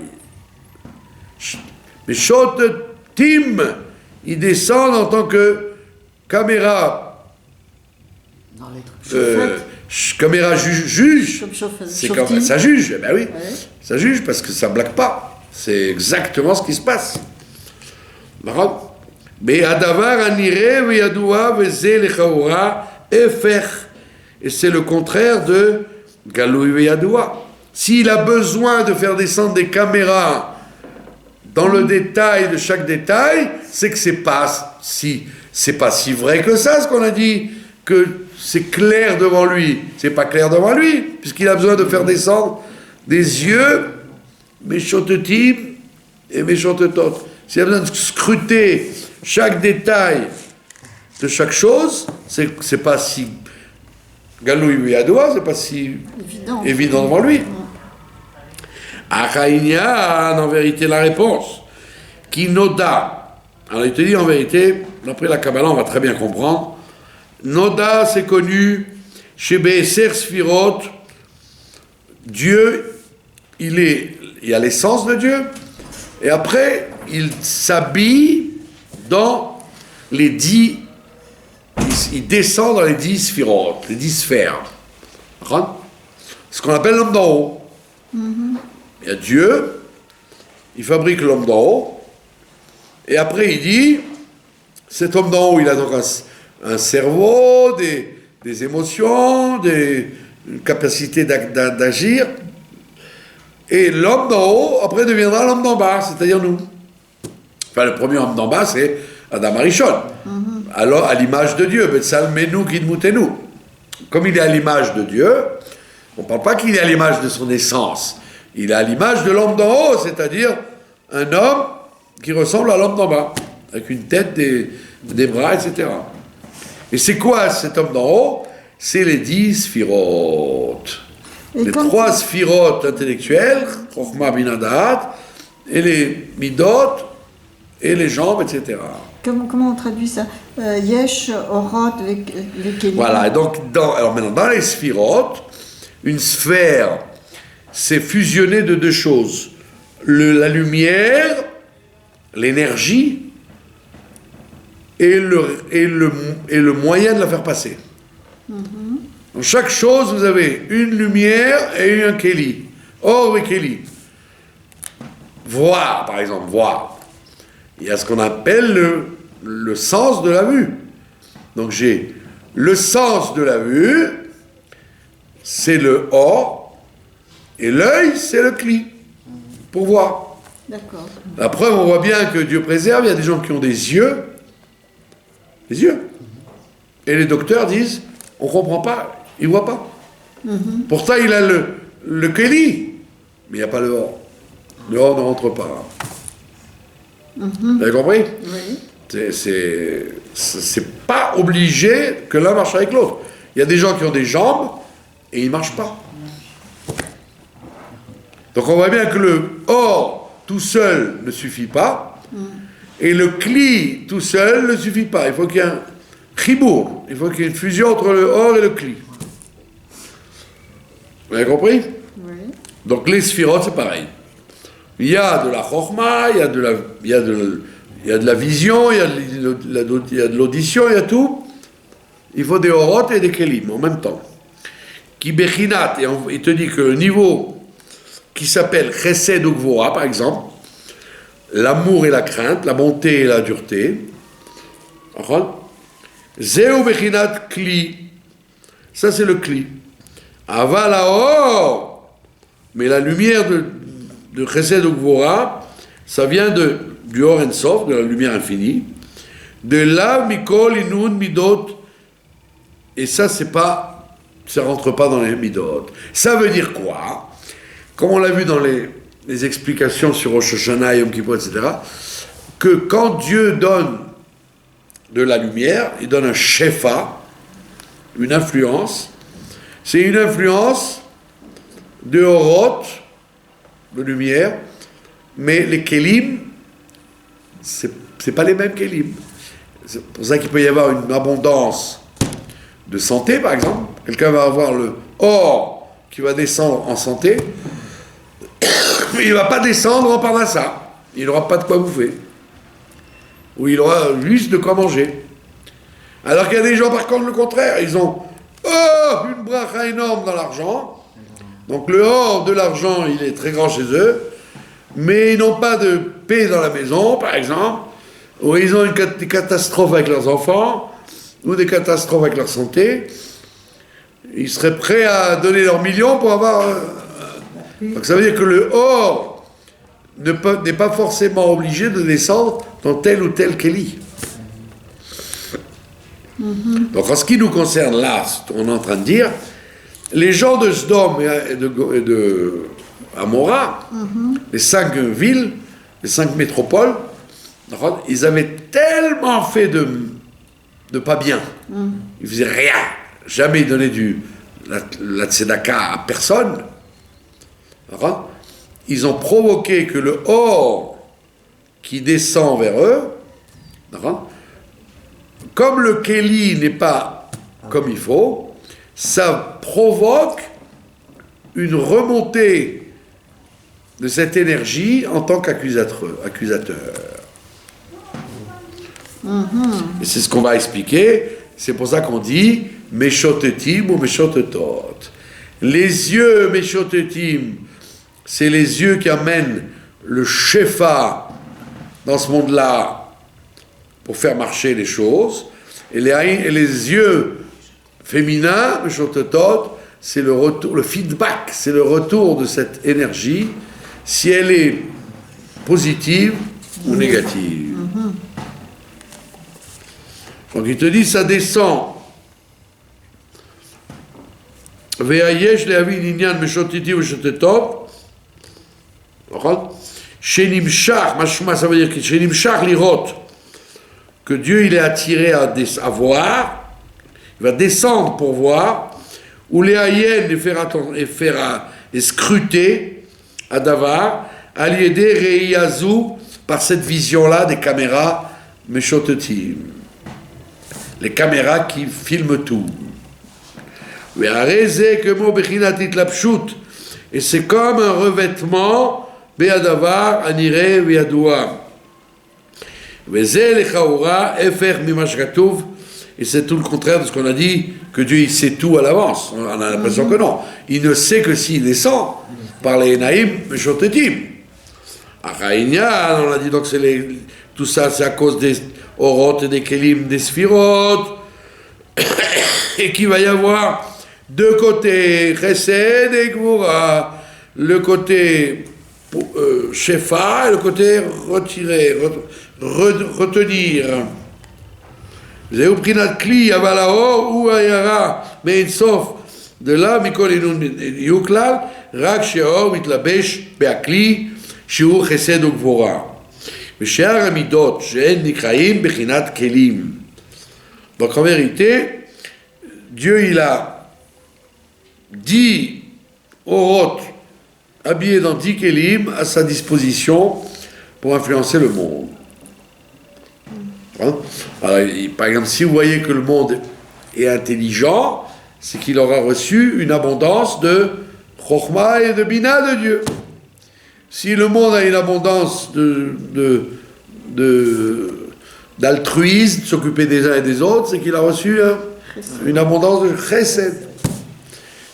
Mais shotetim, ils descendent en tant que caméra. Caméra juge, c'est comme ça juge, ben oui, ça juge parce que ça blague pas. C'est exactement ce qui se passe. Mais adavar anire veyadoua veze lechaura efer, et c'est le contraire de galoui veyadoua. S'il a besoin de faire descendre des caméras dans le détail de chaque détail, c'est que c'est pas si vrai que ça, ce qu'on a dit, que c'est clair devant lui. C'est pas clair devant lui, puisqu'il a besoin de faire descendre des yeux, méchotetim et méchotetot. S'il a besoin de scruter chaque détail de chaque chose, c'est pas si galoui veyadoua, c'est pas si évident devant lui. Achaïnian, en vérité, la réponse. Kinoda. Alors il te dit en vérité, d'après la Kabbalah, on va très bien comprendre. Noda, c'est connu chez Be'eser Sfirot. Dieu, il y a l'essence de Dieu, Et après, il s'habille dans les 10, il descend dans les 10 sphirotes, les 10 sphères. Ce qu'on appelle l'homme d'en haut. Il y a Dieu, il fabrique l'homme d'en haut, et après il dit, cet homme d'en haut, il a donc un cerveau, des émotions, une capacité d'agir, et l'homme d'en haut, après, deviendra l'homme d'en bas, c'est-à-dire nous. Enfin, le premier homme d'en bas, c'est Adam Arishon. Alors, à l'image de Dieu, Betsalmenu Kidmutenu. Comme il est à l'image de Dieu, on ne parle pas qu'il est à l'image de son essence. Il est à l'image de l'homme d'en haut, c'est-à-dire un homme qui ressemble à l'homme d'en bas, avec une tête, des bras, etc. Et c'est quoi cet homme d'en haut? C'est les 10 sphirotes. Les 3 sphirotes intellectuelles, Chokhmah Bina Da'at, et les midot, et les jambes, etc. Comment on traduit ça? Yesh, Orot, Vekelim. Voilà, et donc, alors maintenant, dans les sphirotes, une sphère, c'est fusionné de 2 choses. La lumière, l'énergie, et le moyen de la faire passer. Dans chaque chose, vous avez une lumière et un Kéli. Or et Kéli. Voir, par exemple, voir. Il y a ce qu'on appelle le sens de la vue. Donc j'ai le sens de la vue, c'est le or, et l'œil, c'est le Kli, pour voir. D'accord. La preuve, on voit bien que Dieu préserve, il y a des gens qui ont des yeux. Et les docteurs disent, on ne comprend pas, il ne voit pas. Pourtant, il a le Kéli, mais il n'y a pas le or. Le or ne rentre pas. Vous avez compris? Oui. C'est pas obligé que l'un marche avec l'autre. Il y a des gens qui ont des jambes et ils ne marchent pas. Donc on voit bien que le or tout seul ne suffit pas, et le Kli tout seul ne suffit pas. Il faut qu'il y ait un chibour, il faut qu'il y ait une fusion entre le or et le Kli. Vous avez compris? Oui. Donc les sphirotes, c'est pareil. Il y a de la chokhmah, il y a de la vision, il y a de l'audition, il y a tout. Il faut des orot et des kelim en même temps. Qui bechinat, et il te dit que le niveau qui s'appelle chesed ou gvora, par exemple, l'amour et la crainte, la bonté et la dureté. Zeu bechinat kli, ça c'est le kli. Aval haor, mais la lumière de chesed ou gvora, ça vient du Or En Sof, de la lumière infinie, de là mikol inun midot, et ça rentre pas dans les midot. Ça veut dire quoi? Comme on l'a vu dans les explications sur Rosh Hashanah, Yom Kippur, etc., que quand Dieu donne de la lumière, il donne un shefa, une influence, c'est une influence de orot, de lumière, mais les kelim, c'est pas les mêmes kelim. C'est pour ça qu'il peut y avoir une abondance de santé, par exemple. Quelqu'un va avoir le or qui va descendre en santé, mais il ne va pas descendre en parnassa. Il n'aura pas de quoi bouffer. Ou il aura juste de quoi manger. Alors qu'il y a des gens, par contre, le contraire. Ils ont une bracha énorme dans l'argent. Donc le or de l'argent, il est très grand chez eux. Mais ils n'ont pas de paix dans la maison, par exemple. Ou ils ont des catastrophes avec leurs enfants. Ou des catastrophes avec leur santé. Ils seraient prêts à donner leurs millions pour avoir... Donc ça veut dire que le or n'est pas forcément obligé de descendre dans tel ou tel kéli. Donc en ce qui nous concerne là, on est en train de dire, les gens de Sdom et de Amora, les 5 villes, les 5 métropoles, ils avaient tellement fait de pas bien. Ils faisaient rien. Jamais ils donnaient la tzedaka à personne. Ils ont provoqué que le or qui descend vers eux, comme le Kéli n'est pas comme il faut, ça provoque une remontée de cette énergie en tant qu'accusateur. Et c'est ce qu'on va expliquer. C'est pour ça qu'on dit Meshotetim ou Meshotetot. Les yeux Meshotetim, c'est les yeux qui amènent le Shefa dans ce monde-là pour faire marcher les choses. Et les yeux féminins, Meshotetot, c'est le retour, le feedback, c'est le retour de cette énergie, si elle est positive ou négative. Donc il te dit, ça descend. Ve'ayesh le'avin inyan meshotiti u'shotetov. Shenimshach, mashma, ça veut dire que Shenimshach lirot, que Dieu il est attiré à voir, il va descendre pour voir, ou le'ayen et scruter, à davar, aliédé reiyazu, par cette vision-là des caméras meshotetim. Les caméras qui filment tout. Et c'est comme un revêtement, Be'adavar, Anire, Be'adoua. Et c'est tout le contraire de ce qu'on a dit, que Dieu il sait tout à l'avance. On a l'impression que non. Il ne sait que s'il descend par les Naïm, Meshotetim. Achaïnia, on a dit donc tout ça c'est à cause des Orot et des Kelim, des Sphirot, et qu'il va y avoir deux côtés, Chesed et Gvura, le côté Shefa et le côté retirer, retenir. Zéuprinat Kli, Avalao, ou Ayara, Meinsof, de là, Mikol Yuklal, Rak Sheor, Mitlabesh, Beakli, Shiur Chesed ou Gvura. Donc en vérité, Dieu il a 10 orot habillés dans 10 kelim à sa disposition pour influencer le monde. Hein? Alors, par exemple, si vous voyez que le monde est intelligent, c'est qu'il aura reçu une abondance de Chokhmah et de Bina de Dieu. Si le monde a une abondance d'altruisme, de s'occuper des uns et des autres, c'est qu'il a reçu une abondance de chesed.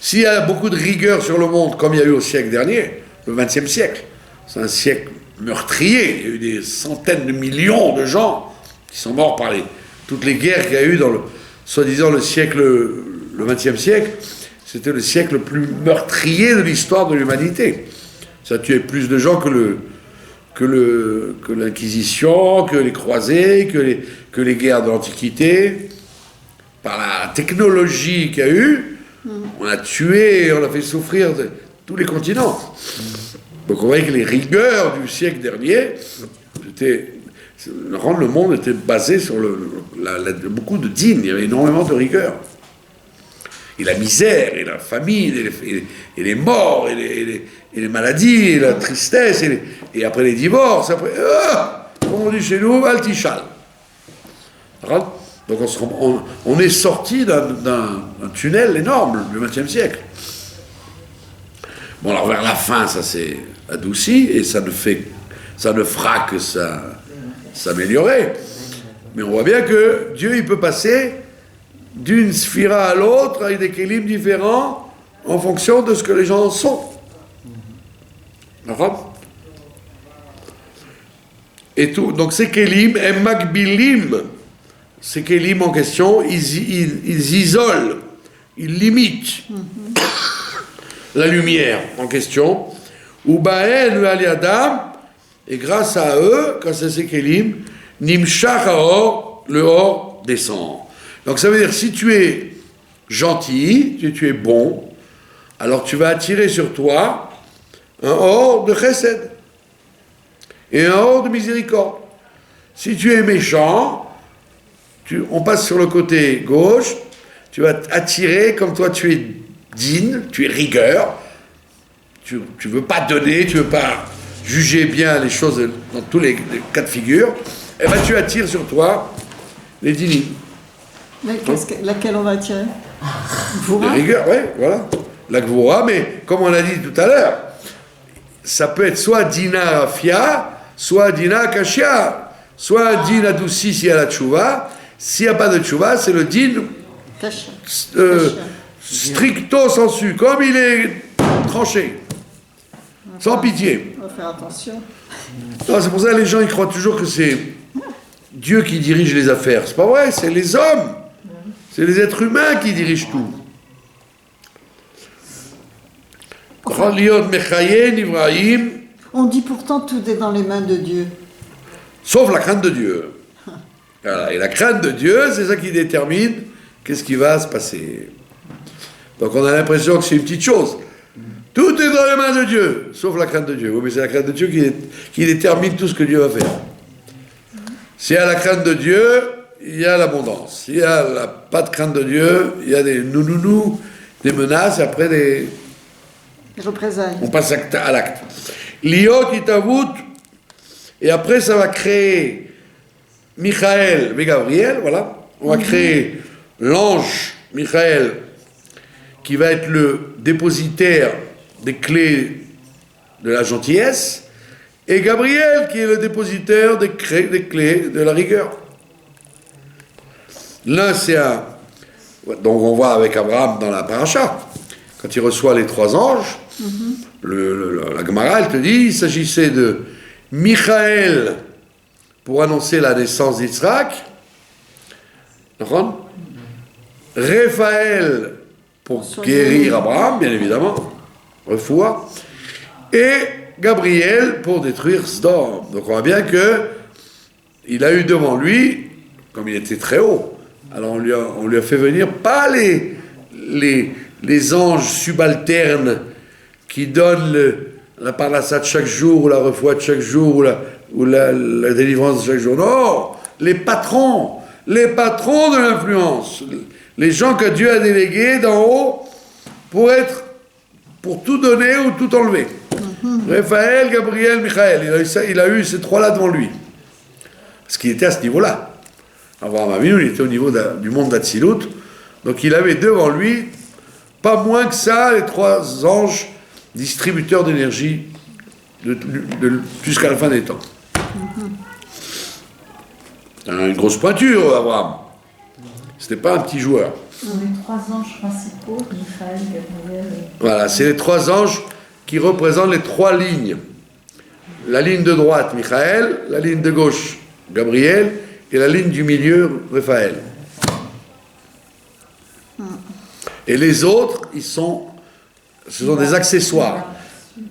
S'il y a beaucoup de rigueur sur le monde, comme il y a eu au siècle dernier, le XXe siècle, c'est un siècle meurtrier, il y a eu des centaines de millions de gens qui sont morts par toutes les guerres qu'il y a eu dans soi-disant le XXe siècle, c'était le siècle le plus meurtrier de l'histoire de l'humanité. Ça a tué plus de gens que l'Inquisition, que les croisés, que les guerres de l'Antiquité. Par la technologie qu'il y a eu, on a tué, on a fait souffrir tous les continents. Donc on voyait que les rigueurs du siècle dernier, le monde était basé sur beaucoup de dînes, il y avait énormément de rigueur. Et la misère, et la famine, et les morts, et les maladies, et la tristesse, et après les divorces, après, comme on dit chez nous, Altichal. Donc on est sorti d'un tunnel énorme du XXe siècle. Bon, alors vers la fin, ça s'est adouci, et ça ne fera que s'améliorer. Mais on voit bien que Dieu, il peut passer d'une sphira à l'autre avec des kélim différents en fonction de ce que les gens sont. D'accord ? Et tout. Donc ces kélim, et makbilim, ces kélim en question, ils isolent, ils limitent la lumière en question. Ou ba'en ou aliadam, et grâce à eux, grâce à ces kélim, nimshach haor, le or descend. Donc ça veut dire, si tu es gentil, si tu es bon, alors tu vas attirer sur toi un or de chesed et un or de miséricorde. Si tu es méchant, on passe sur le côté gauche, tu vas attirer, comme toi tu es digne, tu es rigueur, tu ne veux pas donner, tu ne veux pas juger bien les choses dans tous les cas de figure, et bien tu attires sur toi les dynimes. Mais laquelle on va attirer? La rigueur, oui, voilà. La Gvura, mais comme on l'a dit tout à l'heure, ça peut être soit Dina Rafia, soit Dina Kashia, soit un din adouci s'il y a la tchouva. S'il n'y a pas de tchouva, c'est le din stricto sensu, comme il est tranché, sans pitié. On va faire attention. Non, c'est pour ça que les gens ils croient toujours que c'est Dieu qui dirige les affaires. C'est pas vrai, c'est les hommes. C'est les êtres humains qui dirigent tout. On dit pourtant tout est dans les mains de Dieu. Sauf la crainte de Dieu. Voilà. Et la crainte de Dieu, c'est ça qui détermine qu'est-ce qui va se passer. Donc on a l'impression que c'est une petite chose. Tout est dans les mains de Dieu, sauf la crainte de Dieu. Oui, mais c'est la crainte de Dieu qui détermine tout ce que Dieu va faire. S'il y a la crainte de Dieu, il y a l'abondance. S'il y a pas de crainte de Dieu, il y a des nounounous, des menaces, et après des représailles. On passe à l'acte. Liot itavut, et après ça va créer Michael et Gabriel, voilà. On va créer l'ange Michael qui va être le dépositaire des clés de la gentillesse, et Gabriel qui est le dépositaire des clés de la rigueur. L'un c'est un... Donc on voit avec Abraham dans la paracha, quand il reçoit les trois anges, la Gemara elle te dit, il s'agissait de Michael pour annoncer la naissance d'Yitzhak, Raphaël pour guérir Abraham, bien évidemment, refoua, et Gabriel pour détruire Sdom. Donc on voit bien que il a eu devant lui, comme il était très haut, alors on lui a fait venir pas les anges subalternes qui donnent la parnassa de chaque jour, ou la refoua de chaque jour, ou la délivrance de chaque jour. Non, les patrons de l'influence, les gens que Dieu a délégués d'en haut pour tout donner ou tout enlever. Raphaël, Gabriel, Michael, il a eu ces trois-là devant lui. Parce qu'il était à ce niveau-là. Abraham Avinu, il était au niveau du monde d'Atsilut, donc il avait devant lui, pas moins que ça, les trois anges distributeurs d'énergie jusqu'à la fin des temps. Une grosse pointure, Abraham. C'était pas un petit joueur. Ce sont les trois anges principaux, Michael, Gabriel et... Voilà, c'est les trois anges qui représentent les trois lignes. La ligne de droite, Michael, la ligne de gauche, Gabriel, et la ligne du milieu, Raphaël. Et les autres, ce sont des accessoires.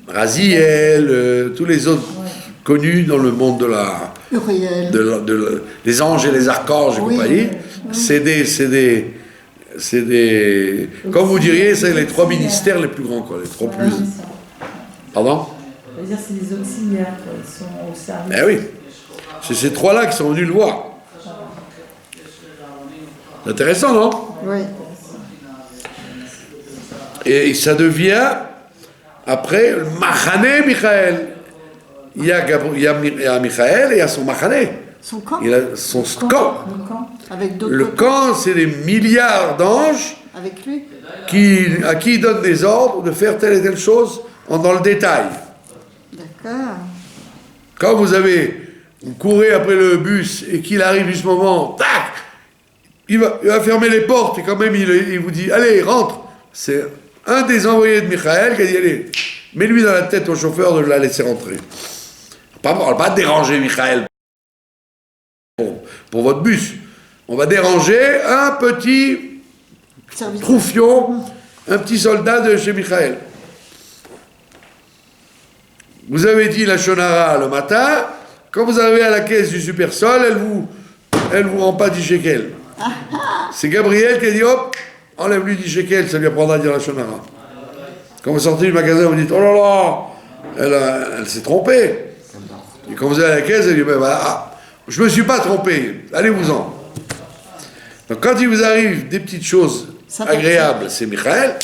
Raziel, tous les autres connus dans le monde de les anges et les archanges et compagnie. C'est des, comme vous diriez, c'est les trois ministères les plus grands, quoi, les trois plus. Pardon? Ça veut dire c'est des auxiliaires, quoi. Ils sont au service. Eh oui, c'est ces trois-là qui sont venus le voir. C'est intéressant, non? Oui. Et ça devient, après, le Machane Michael. Il y a Michael et il y a son Machane. Son camp. Il a son camp. Avec d'autres. Le camp, c'est des milliards d'anges Avec lui. à qui il donne des ordres de faire telle et telle chose dans le détail. D'accord. Quand vous courez après le bus et qu'il arrive du ce moment, tac, il va fermer les portes et quand même il vous dit, allez, rentre. C'est un des envoyés de Michael qui a dit, allez, mets-lui dans la tête au chauffeur de la laisser rentrer. On va pas déranger Michael pour votre bus. On va déranger un petit troufion, un petit soldat de chez Michael. Vous avez dit la shonara le matin, quand vous arrivez à la caisse du Supersol, elle vous rend pas 10 shekels. C'est Gabriel qui a dit, hop, enlève-lui 10 shekels, ça lui apprendra à dire la shonara. Quand vous sortez du magasin, vous dites, oh là là, elle s'est trompée. Et quand vous allez à la caisse, elle dit, ben voilà, je me suis pas trompé, allez-vous-en. Donc quand il vous arrive des petites choses agréables, c'est Michael.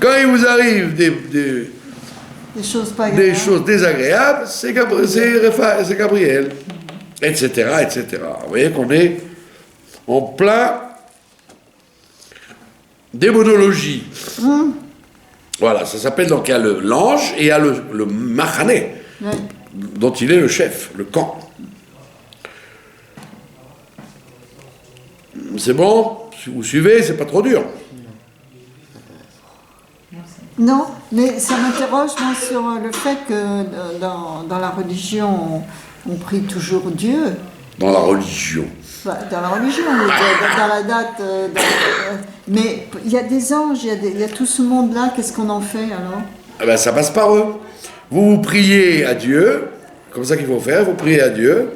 Quand il vous arrive des choses pas agréables, des choses désagréables, c'est Gabriel, etc., etc. Vous voyez qu'on est en plein démonologie. Voilà, ça s'appelle donc il y a l'ange et il y a le machané, Ouais. dont il est le chef, le camp. C'est bon? Si vous suivez, c'est pas trop dur. Non, mais ça m'interroge moi sur le fait que dans la religion, on prie toujours Dieu. Dans la religion. Enfin, dans la religion, dans la date. Mais il y a des anges, il y a tout ce monde-là, qu'est-ce qu'on en fait alors? Eh ben, ça passe par eux. Vous priez à Dieu, comme ça qu'il faut faire, vous priez à Dieu,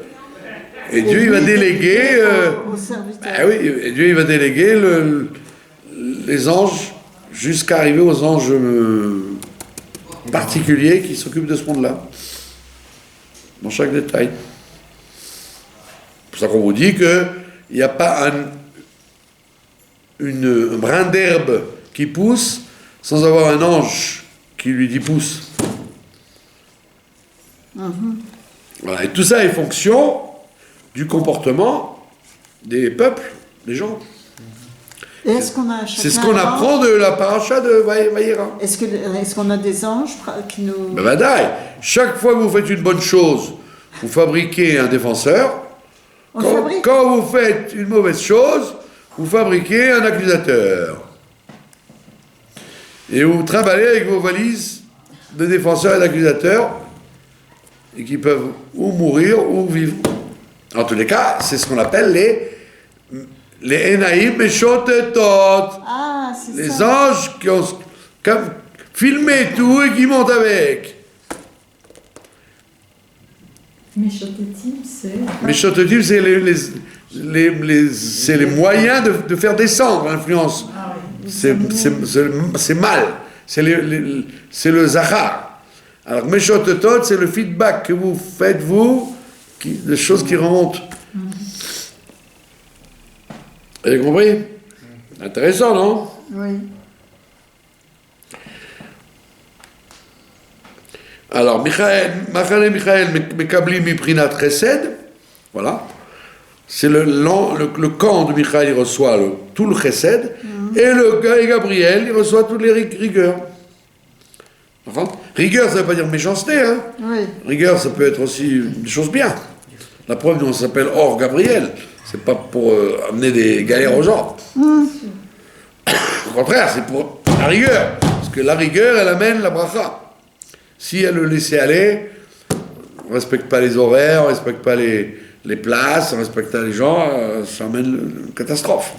et Dieu il va déléguer. Aux serviteurs. Ben oui, et Dieu il va déléguer les anges jusqu'à arriver aux anges particuliers qui s'occupent de ce monde-là, dans chaque détail. C'est pour ça qu'on vous dit qu'il n'y a pas un brin d'herbe qui pousse sans avoir un ange qui lui dit pousse. Voilà. Et tout ça est fonction du comportement des peuples, des gens. Et est-ce qu'on a C'est ce chacun qu'on un apprend ange? de la paracha de Vaïra. Est-ce qu'on a des anges qui nous... Ben vadaï. Chaque fois que vous faites une bonne chose, vous fabriquez un défenseur. On fabrique? Quand vous faites une mauvaise chose, vous fabriquez un accusateur. Et vous travaillez avec vos valises de défenseurs et d'accusateur, et qui peuvent ou mourir ou vivre. En tous les cas, c'est ce qu'on appelle les Enaïm Meshotetot, Ah, c'est les ça. anges qui ont filmé tout et qui montent avec. Meshotetim, c'est... Meshotetim, c'est c'est les moyens de faire descendre l'influence. Ah oui. C'est mal. C'est le zahar. Alors, Meshotetot, c'est le feedback que vous faites, vous, des choses qui remontent. Vous avez compris? Intéressant, non? Oui. Alors, Machane Michael Mekabli Miprinat Chesed, voilà. C'est le camp de Michael, il reçoit tout le Chesed, et Gabriel, il reçoit toutes les rigueurs. Enfin, rigueur, ça ne veut pas dire méchanceté, hein. Oui. Rigueur, ça peut être aussi des choses bien. La preuve, nous, on s'appelle Or Gabriel. C'est pas pour amener des galères aux gens. Au contraire, c'est pour la rigueur. Parce que la rigueur, elle amène la bracha. Si elle le laissait aller, on ne respecte pas les horaires, on ne respecte pas les places, on ne respecte pas les gens, ça amène une catastrophe.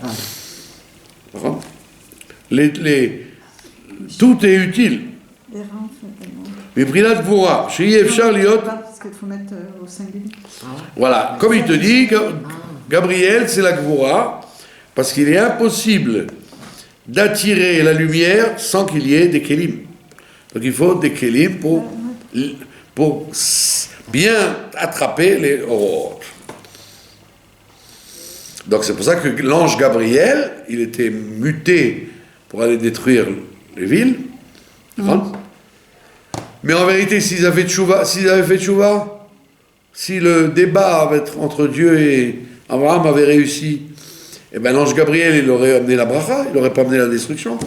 D'accord? Tout est utile. Les rangs, certainement. Mais Brinat Gvura, chez Yefchar Liot, Parce qu'il faut mettre au singulier. voilà, comme il te dit, Gabriel, c'est la Gvura, parce qu'il est impossible d'attirer la lumière sans qu'il y ait des kélim. Donc il faut des kélim pour bien attraper les aurores. Donc c'est pour ça que l'ange Gabriel, il était muté pour aller détruire les villes. Mais en vérité, s'ils avaient fait tchouva, si le débat entre Dieu et Abraham avait réussi, eh ben l'ange Gabriel, il aurait amené la bracha, il n'aurait pas amené la destruction.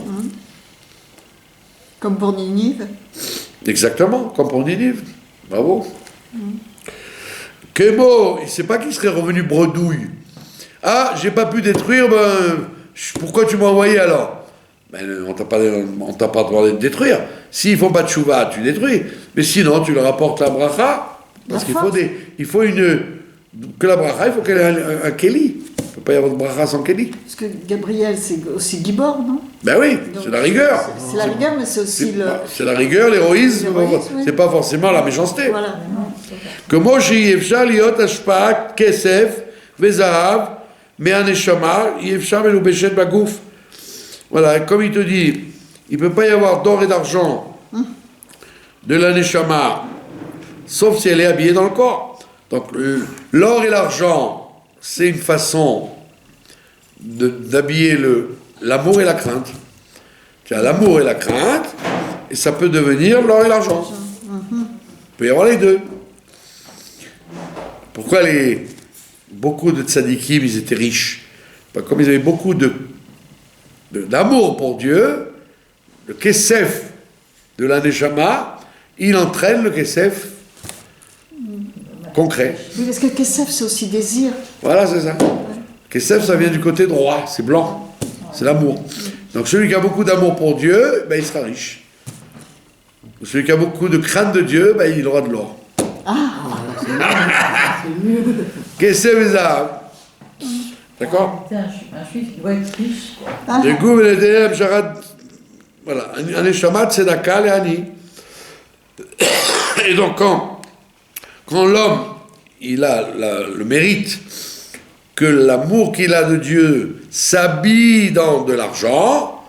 Comme pour Ninive. Exactement, comme pour Ninive. Bravo. Kémo, il ne sait pas qu'il serait revenu bredouille. Ah, j'ai pas pu détruire, pourquoi tu m'as envoyé alors? Ben, on t'a pas demandé de détruire. S'ils font pas de chouva, tu détruis. Mais sinon, tu leur apportes la bracha. Parce qu'il faut que la bracha, il faut qu'elle ait un kéli. Il ne peut pas y avoir de bracha sans kéli. Parce que Gabriel, c'est aussi Gibor, non? Ben oui, c'est la rigueur. C'est la rigueur, mais c'est aussi le... C'est la rigueur, l'héroïsme, Oui. c'est pas forcément la méchanceté. Voilà. Que moi, j'ai Yefshar liot ashpa, kesef, vezahav, mais un neshama, Yefshar melubeshet bagouf. Voilà, comme il te dit, il ne peut pas y avoir d'or et d'argent de la neshama, sauf si elle est habillée dans le corps. Donc l'or et l'argent, c'est une façon d'habiller l'amour et la crainte. Tu as l'amour et la crainte, et ça peut devenir l'or et l'argent. Il peut y avoir les deux. Pourquoi beaucoup de tzadikim, ils étaient riches? Comme ils avaient beaucoup d'amour pour Dieu, le kesef de la Neshama, il entraîne le Kesef concret. Oui, parce que Kesef, c'est aussi désir. Voilà, c'est ça. Kesef, ça vient du côté droit, c'est blanc, c'est l'amour. Donc celui qui a beaucoup d'amour pour Dieu, ben, il sera riche. Celui qui a beaucoup de crainte de Dieu, ben, il aura de l'or. Kesef et Zahav. D'accord? Un juif, il doit être riche, quoi. Du coup, voilà, un Neshama Tzedaka le Ani. Et donc, quand l'homme, il a le mérite que l'amour qu'il a de Dieu s'habille dans de l'argent,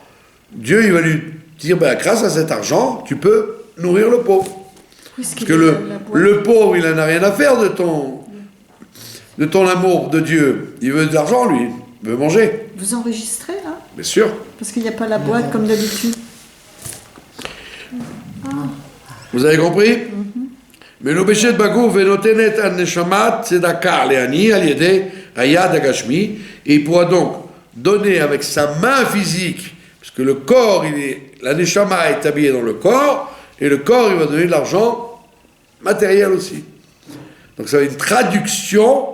Dieu, il va lui dire, ben, grâce à cet argent, tu peux nourrir le pauvre. Parce que le pauvre, il n'en a rien à faire de ton amour de Dieu. Il veut de l'argent, lui. Il veut manger. Vous enregistrez, là? Bien sûr. Parce qu'il n'y a pas la boîte comme d'habitude. Vous avez compris? מלובשת בגוף ונותנת הנשמה צדקה לעני על ידי היד הגשמי, et il pourra donc donner avec sa main physique, parce que le corps, la neshama est habillée dans le corps, et le corps, il va donner de l'argent matériel aussi. Donc ça va être une traduction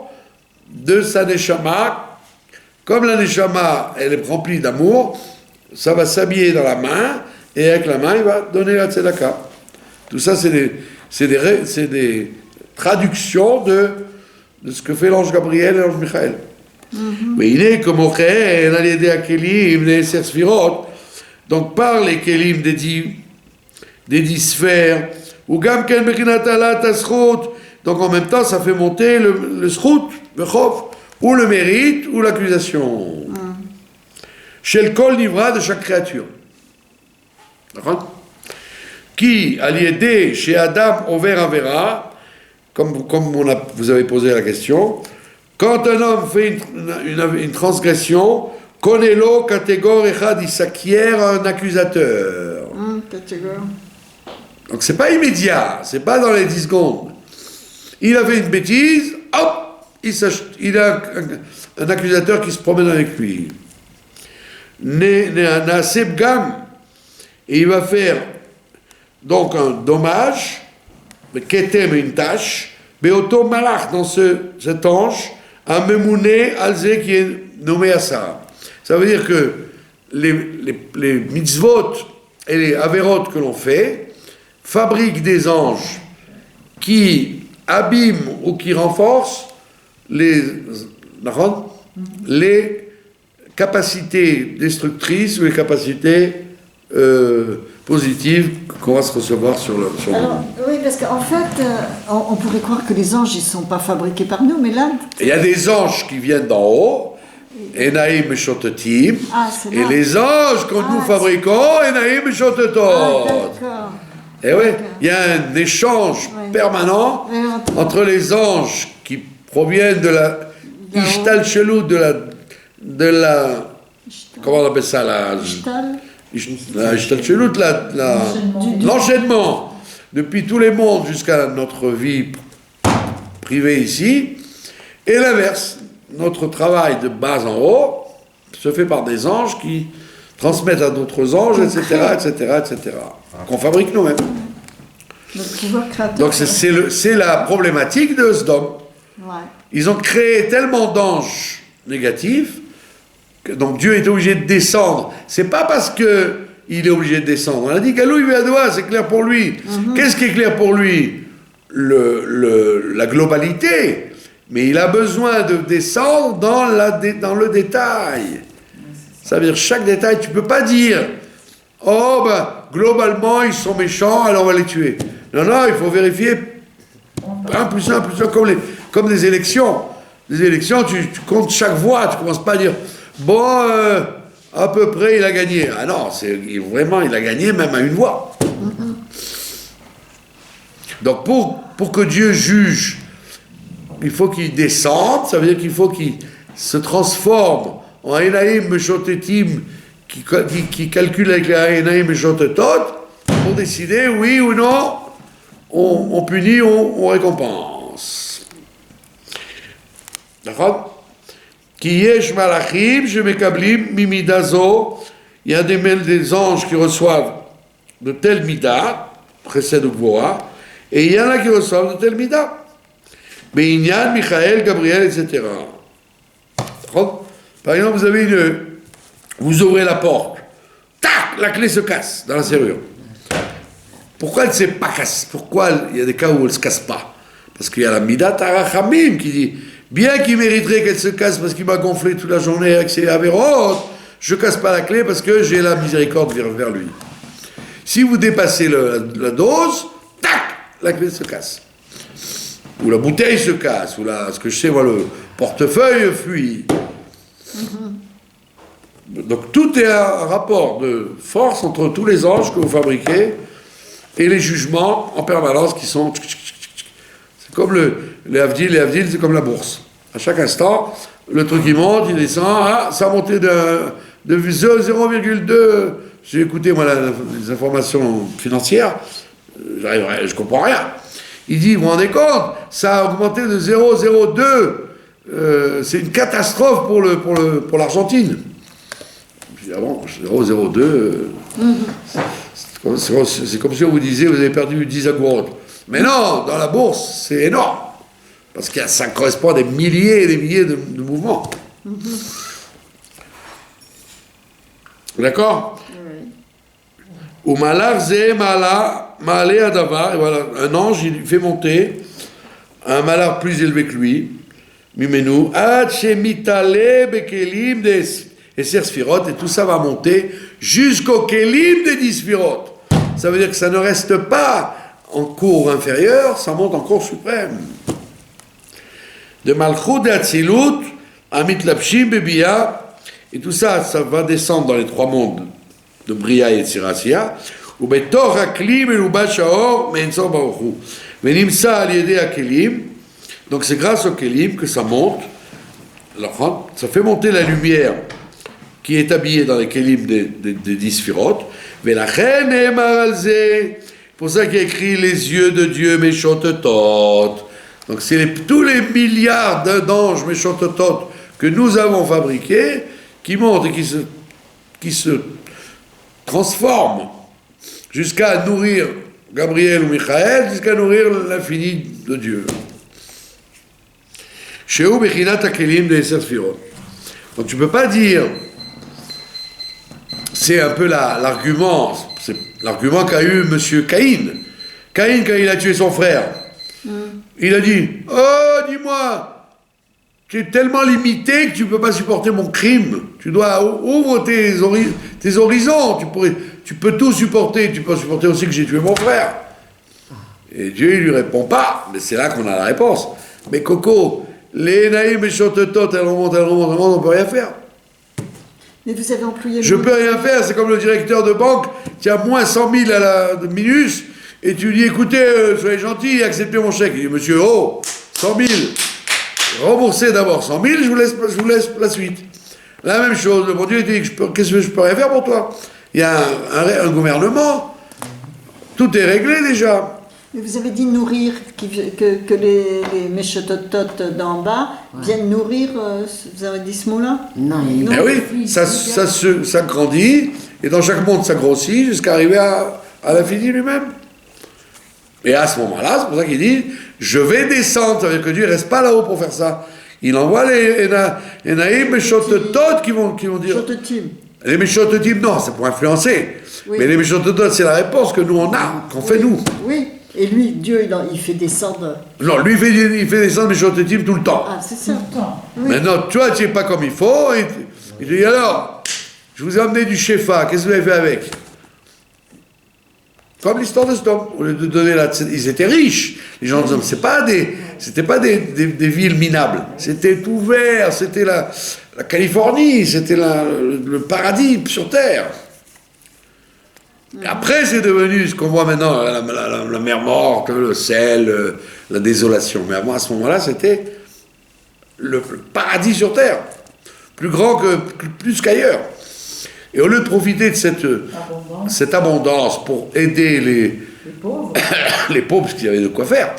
de sa neshama. Comme la neshama, elle est remplie d'amour, ça va s'habiller dans la main, et avec la main, il va donner la tzedaka. Tout ça, c'est des traductions de ce que fait l'ange Gabriel et l'ange Michael. Mais il est comme au Khéen, al yedei hakelim, les sphirot, donc par les kelim des 10 sphères, ou gam ken bechinat alat ha-zchut, donc en même temps, ça fait monter le zchut, le chof, ou le mérite, ou l'accusation. Chez le kol nivra de chaque créature. D'accord? Qui, à l'idée, chez Adam, over avera, comme vous avez posé la question, quand un homme fait une transgression, konelo catégorie echad, il s'acquiert un accusateur. Donc c'est pas immédiat, c'est pas dans les 10 secondes. Il a fait une bêtise, hop, il a un accusateur qui se promène avec lui. Naseb gam, et il va faire donc un dommage, ketem une tâche, beoto malach, dans cet ange, un memouné alzé qui est nommé à ça. Ça veut dire que les mitzvot et les averot que l'on fait fabriquent des anges qui abîment ou qui renforcent les capacités destructrices ou les capacités positives qu'on va se recevoir sur le monde. Oui, parce qu'en fait, on pourrait croire que les anges, ils ne sont pas fabriqués par nous, mais là... Il y a des anges qui viennent d'en haut, Enaïm et Shotetim, et les anges que nous fabriquons, Enaïm et Shotetot. D'accord. Et oui, il y a un échange permanent entre les anges qui proviennent de la Ishtalchelut, de la comment on appelle ça, l'enchaînement depuis tous les mondes jusqu'à notre vie privée ici, et l'inverse, notre travail de bas en haut se fait par des anges qui transmettent à d'autres anges, etc., qu'on fabrique nous-mêmes. Donc c'est la problématique de Sodome. Ils ont créé tellement d'anges négatifs, donc Dieu est obligé de descendre. C'est pas parce que il est obligé de descendre. On a dit Galou Yadoua, c'est clair pour lui. Qu'est-ce qui est clair pour lui? La globalité. Mais il a besoin de descendre dans le détail. Ça veut dire chaque détail, tu peux pas dire oh ben globalement ils sont méchants, alors on va les tuer. Non, il faut vérifier 1 plus 1 plus 1 comme des élections. Des élections, tu comptes chaque voix, tu commences pas à dire bon, à peu près, il a gagné. Ah non, vraiment, il a gagné même à 1 voix. Donc, pour que Dieu juge, il faut qu'il descende, ça veut dire qu'il faut qu'il se transforme en Enaïm Meshotetim, qui calcule avec les Enaïm Meshotetot, pour décider, oui ou non, on punit, on récompense. D'accord? Qui yesh malachim, je mekablim mimidazo. Il y a des anges qui reçoivent de telle mida, Chesed ou Gvoa, et il y en a qui reçoivent de telle mida. Be'inyan, Michael, Gabriel, etc. Par exemple, vous ouvrez la porte, tac, la clé se casse dans la serrure. Pourquoi elle ne s'est pas cassée? Pourquoi il y a des cas où elle ne se casse pas? Parce qu'il y a la Midat Arachamim qui dit, bien qu'il mériterait qu'elle se casse parce qu'il m'a gonflé toute la journée avec ses avérotes, je ne casse pas la clé parce que j'ai la miséricorde vers lui. Si vous dépassez la dose, tac, la clé se casse. Ou la bouteille se casse, ou ce que je sais, moi, le portefeuille fuit. Donc tout est un rapport de force entre tous les anges que vous fabriquez et les jugements en permanence qui sont... C'est comme les Avdil, c'est comme la bourse. À chaque instant, le truc il monte, il descend, ça a monté de 0,2. J'ai écouté moi les informations financières, je comprends rien. Il dit, vous vous rendez compte, ça a augmenté de 0,02. C'est une catastrophe pour l'Argentine. Je dis, ah bon, 0,02. C'est comme si on vous disait, vous avez perdu 10 agourotes. Mais non, dans la bourse, c'est énorme. Parce que ça correspond à des milliers et des milliers de mouvements. D'accord? Ou malach ze ma'ale adava, et voilà, un ange, il fait monter un malach plus élevé que lui, mimenu, ad shemitale bekelim des eser sfirot, et tout ça va monter jusqu'au kelim des 10 sfirot. Ça veut dire que ça ne reste pas en cours inférieur, ça monte en cours suprême. De malchut de atzilut, amit lapshim bebia, et tout ça, ça va descendre dans les 3 mondes de Bria et Tzirasia, ou betor haklim et l'ubashaor, me'ensor baruchu. Venimsa al-yedei hakelim, donc c'est grâce au kelim que ça monte, alors, ça fait monter la lumière qui est habillée dans les kelim des 10 sphirot, velachen emar al-ze, pour ça qu'il y a écrit les yeux de Dieu méchotetot. Donc c'est tous les milliards d'anges méchotetot que nous avons fabriqués qui montent et qui se transforment jusqu'à nourrir Gabriel ou Michael, jusqu'à nourrir l'infini de Dieu. Sheu bechinat hakelim de eser sfirot. Donc tu peux pas dire, c'est un peu l'argument, c'est l'argument qu'a eu monsieur Caïn. Caïn, quand il a tué son frère, il a dit, oh, dis-moi, tu es tellement limité que tu ne peux pas supporter mon crime. Tu dois ouvrir tes horizons. Tu peux tout supporter. Tu peux supporter aussi que j'ai tué mon frère. Et Dieu, il lui répond pas. Mais c'est là qu'on a la réponse. Mais Coco, les naïms et chantetot, elles remontent, on ne peut rien faire. Mais vous avez employé... Je peux rien faire. C'est comme le directeur de banque qui a moins 100 000 à la minus. Et tu lui dis, écoutez, soyez gentil, acceptez mon chèque. Il dit, monsieur, 100 000. Remboursez d'abord 100 000, je vous laisse la suite. La même chose, le bon Dieu dit, qu'est-ce que je peux rien faire pour toi? Il y a un gouvernement, tout est réglé déjà. Mais vous avez dit nourrir, que les méchotototes d'en bas viennent nourrir, vous avez dit ce mot-là? Non, mais oui, ça grandit, et dans chaque monde ça grossit, jusqu'à arriver à l'infini lui-même. Et à ce moment-là, c'est pour ça qu'il dit, je vais descendre, ça veut dire que Dieu ne reste pas là-haut pour faire ça. Il envoie les naïms méchototot qui vont dire... Les méchototim, non, c'est pour influencer. Oui. Mais les méchototot, c'est la réponse que nous on a, qu'on fait nous. Oui, et lui, Dieu, il fait descendre... Non, lui, il fait descendre les méchototim tout le temps. Ah, c'est ça. Tout le temps. Oui. Maintenant, toi, tu n'es pas comme il faut, et il dit, alors, je vous ai amené du shefa, qu'est-ce que vous avez fait avec? Comme l'histoire de Sodome, au lieu de donner ils étaient riches. Les gens disaient, c'était pas des villes minables, c'était ouvert, c'était la Californie, c'était le paradis sur terre. Et après, c'est devenu ce qu'on voit maintenant, la mer morte, le sel, la désolation. Mais avant, à ce moment-là, c'était le paradis sur terre, plus grand plus qu'ailleurs. Et au lieu de profiter de cette abondance pour aider les pauvres, les pauvres, parce qu'ils avaient de quoi faire,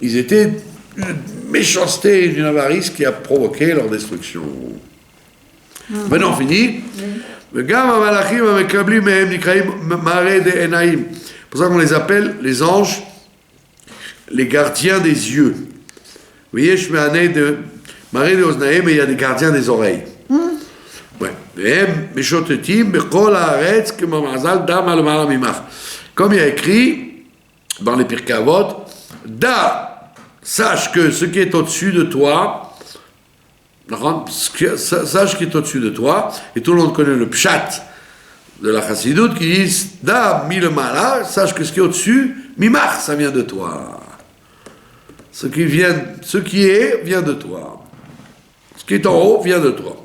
ils étaient d'une méchanceté et d'une avarice qui a provoqué leur destruction. Maintenant, on finit. וגם המלאכים המקבלים מהם נקראים מראה דעיניים. C'est pour ça qu'on les appelle les anges, les gardiens des yeux. ויש מראה דאוזניהם, et il y a des gardiens des oreilles. Ouais. והם משוטטים בכל הארץ כמו מאזל דם על מעלה ממך. Comme il y a écrit dans les Pirkei Avot, sache que ce qui est au-dessus de toi, sache qui est au-dessus de toi, et tout le monde connaît le pshat de la chassidoute qui dit Da milemala, sache que ce qui est au-dessus, mimach, ça vient de toi. Ce qui est vient de toi. Ce qui est en haut vient de toi.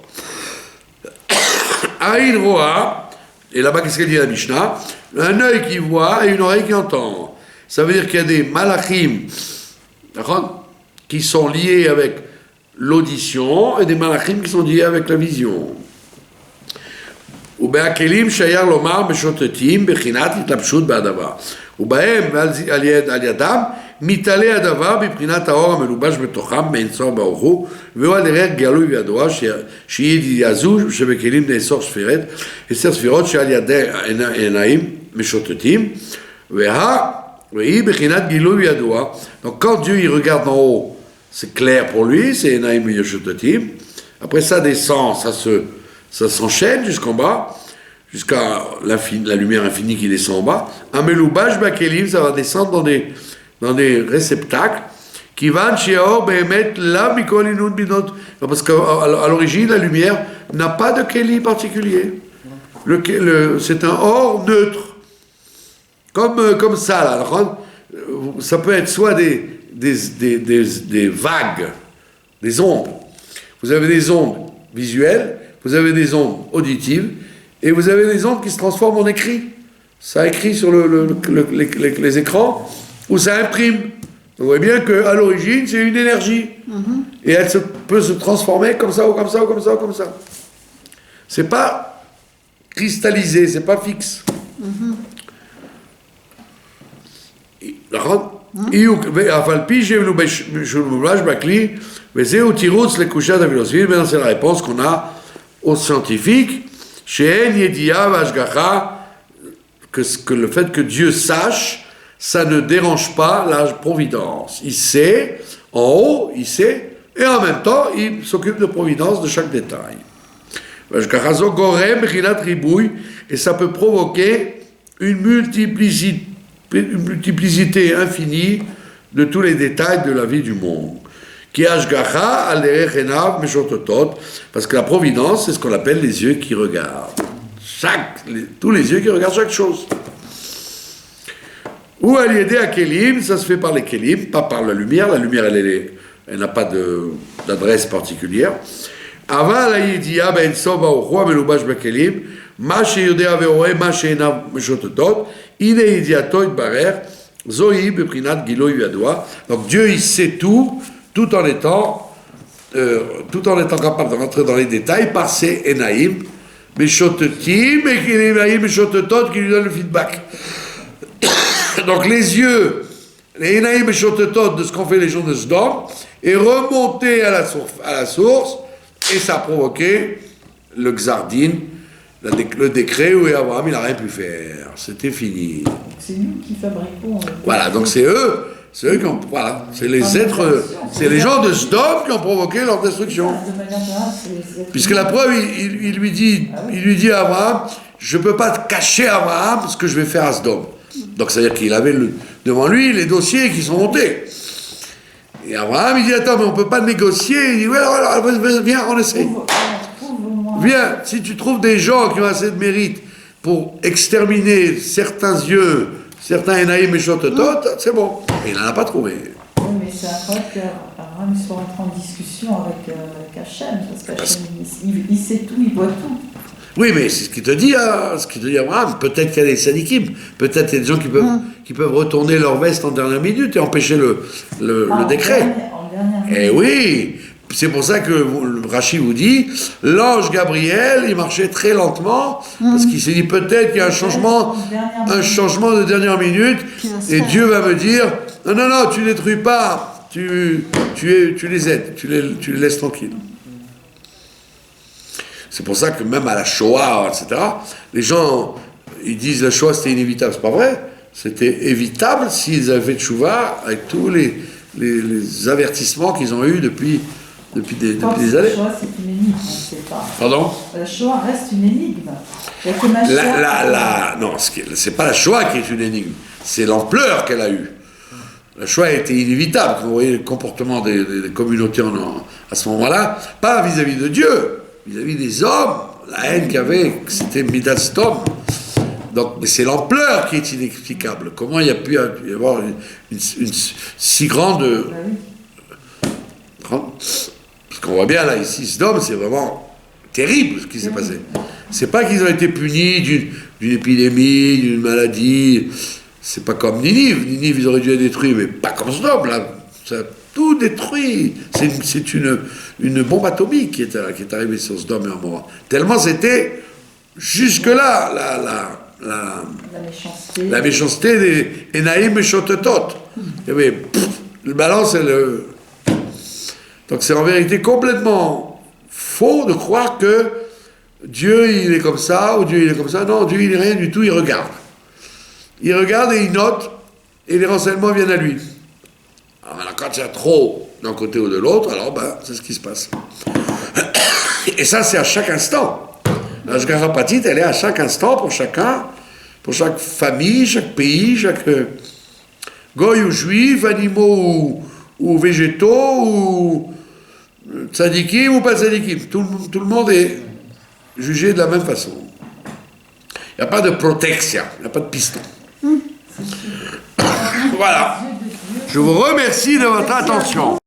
Aïn roa, et là-bas qu'est-ce qu'elle dit la Mishnah? Un œil qui voit et une oreille qui entend. Ça veut dire qu'il y a des malachim qui sont liés avec l'audition et des malachim qui sont liés avec la vision. ובהכלים שייר לומר משוטטים בחינת התלבשות בהדבר. ובהם על ידם מתעלה הדבר בבחינת האור המלובש בתוכם מאינסוף ברוך הוא, והוא על דרך גלוי וידוע שידיעה זו שבכלים נאסור ספירת, 10 ספירות שעל ידי עיניים משוטטים, והיא בחינת גילוי וידוע. Donc quand Dieu il regarde en haut, c'est clair pour lui, c'est עיניים משוטטים. Après ça descend, ça s'enchaîne jusqu'en bas, jusqu'à la lumière infinie qui descend en bas. Ameloubash bakelim, ça va descendre dans des réceptacles. Kivan sheor behemet la mikol inun binot. Parce qu'à l'origine, la lumière n'a pas de keli particulier. C'est un or neutre. Comme ça, là. Ça peut être soit des vagues, des ondes. Vous avez des ondes visuelles, vous avez des ondes auditives, et vous avez des ondes qui se transforment en écrit. Ça écrit sur les écrans, ou ça imprime. Vous voyez bien qu'à l'origine, c'est une énergie. Et elle peut se transformer comme ça, ou comme ça, ou comme ça, ou comme ça. C'est pas cristallisé, c'est pas fixe. C'est la réponse qu'on a aux scientifiques, que le fait que Dieu sache, ça ne dérange pas la providence. Il sait, en haut, il sait, et en même temps, il s'occupe de providence de chaque détail. Et ça peut provoquer une multiplicité infinie de tous les détails de la vie du monde. Parce que la providence, c'est ce qu'on appelle les yeux qui regardent. Tous les yeux qui regardent chaque chose. Ou à l'aider à Kélim, ça se fait par les Kélim, pas par la lumière. La lumière, elle n'a pas d'adresse particulière. Avant la Yidia, ben Soba ou Roi Melubash Bekelim, Ma Sheyodea Veoe, Ma Sheina Meshototot, Ine Yidiato Barer, Zoï Beprinat Gilo Yadwa. Donc Dieu, il sait tout en étant capable de rentrer dans les détails par ses Enaïm, Meshotetim, et les Enaïm Meshotetot qui lui donnent le feedback. Donc les yeux, les Enaïm Meshotetot de ce qu'ont fait les gens de Sdom, est remonté à la source, et ça a provoqué le Xardin, le décret où Abraham il n'a rien pu faire. C'était fini. C'est nous qui fabriquons. Voilà, donc c'est eux qui ont. Voilà, c'est les êtres. C'est les gens de Sdom qui ont provoqué leur destruction. De manière générale, Puisque la preuve, il lui dit à Abraham, je ne peux pas te cacher à Abraham ce que je vais faire à Sdom. Donc c'est-à-dire qu'il avait devant lui les dossiers qui sont montés. Et Abraham, il dit, attends, mais on ne peut pas négocier. Il dit, ouais, alors, viens, on essaye. Viens, si tu trouves des gens qui ont assez de mérite pour exterminer certains yeux, certains Enaïm et Shototot, c'est bon. Et il n'en a pas trouvé. Oui, mais c'est incroyable qu'Abraham soit rentré en discussion avec Hachem, parce qu'Hachem, il sait tout, il voit tout. Oui, mais c'est ce qu'il te dit, Abraham. Peut-être qu'il y a des sadikim, peut-être qu'il y a des gens qui peuvent retourner leur veste en dernière minute et empêcher le décret. Eh oui, c'est pour ça que le Rashi vous dit, l'ange Gabriel, il marchait très lentement, parce qu'il s'est dit peut-être qu'il y a un changement de dernière minute, et Dieu va me dire, non, tu ne détruis pas, tu les aides, tu les laisses tranquilles. C'est pour ça que même à la Shoah, etc., les gens, ils disent la Shoah c'était inévitable. C'est pas vrai. C'était évitable s'ils avaient fait tchouva avec tous les avertissements qu'ils ont eus depuis des années. La Shoah, c'est une énigme, on ne sait pas. Pardon? La Shoah reste une énigme. Il y a que Mashiach. Non, c'est pas la Shoah qui est une énigme, c'est l'ampleur qu'elle a eue. La Shoah était inévitable. Quand vous voyez le comportement des communautés à ce moment-là, pas vis-à-vis de Dieu, vis-à-vis des hommes, la haine qu'il y avait, c'était Midas Tom. Donc, mais c'est l'ampleur qui est inexplicable. Comment il y a pu y avoir une si grande... Parce qu'on voit bien là, ici, Sodome, c'est vraiment terrible ce qui s'est passé. C'est pas qu'ils ont été punis d'une épidémie, d'une maladie. C'est pas comme Ninive. Ninive, ils auraient dû être détruits, mais pas comme Sodome, là. Ça a tout détruit. C'est une bombe atomique qui est arrivée sur Sodome et Gomorrhe. Tellement c'était jusque-là la méchanceté des Enaïm et Shotetot. Il y avait le balance et le... Donc c'est en vérité complètement faux de croire que Dieu il est comme ça ou Dieu il est comme ça. Non, Dieu il n'est rien du tout, il regarde. Il regarde et il note et les renseignements viennent à lui. Alors quand il y a trop d'un côté ou de l'autre, alors c'est ce qui se passe. Et ça c'est à chaque instant. La Shgacha Pratit, elle est à chaque instant pour chacun, pour chaque famille, chaque pays, chaque goy ou juif, animaux ou végétaux, ou tzadikim ou pas tzadikim. Tout le monde est jugé de la même façon. Il n'y a pas de protection, il n'y a pas de piston. Voilà. Je vous remercie de votre attention.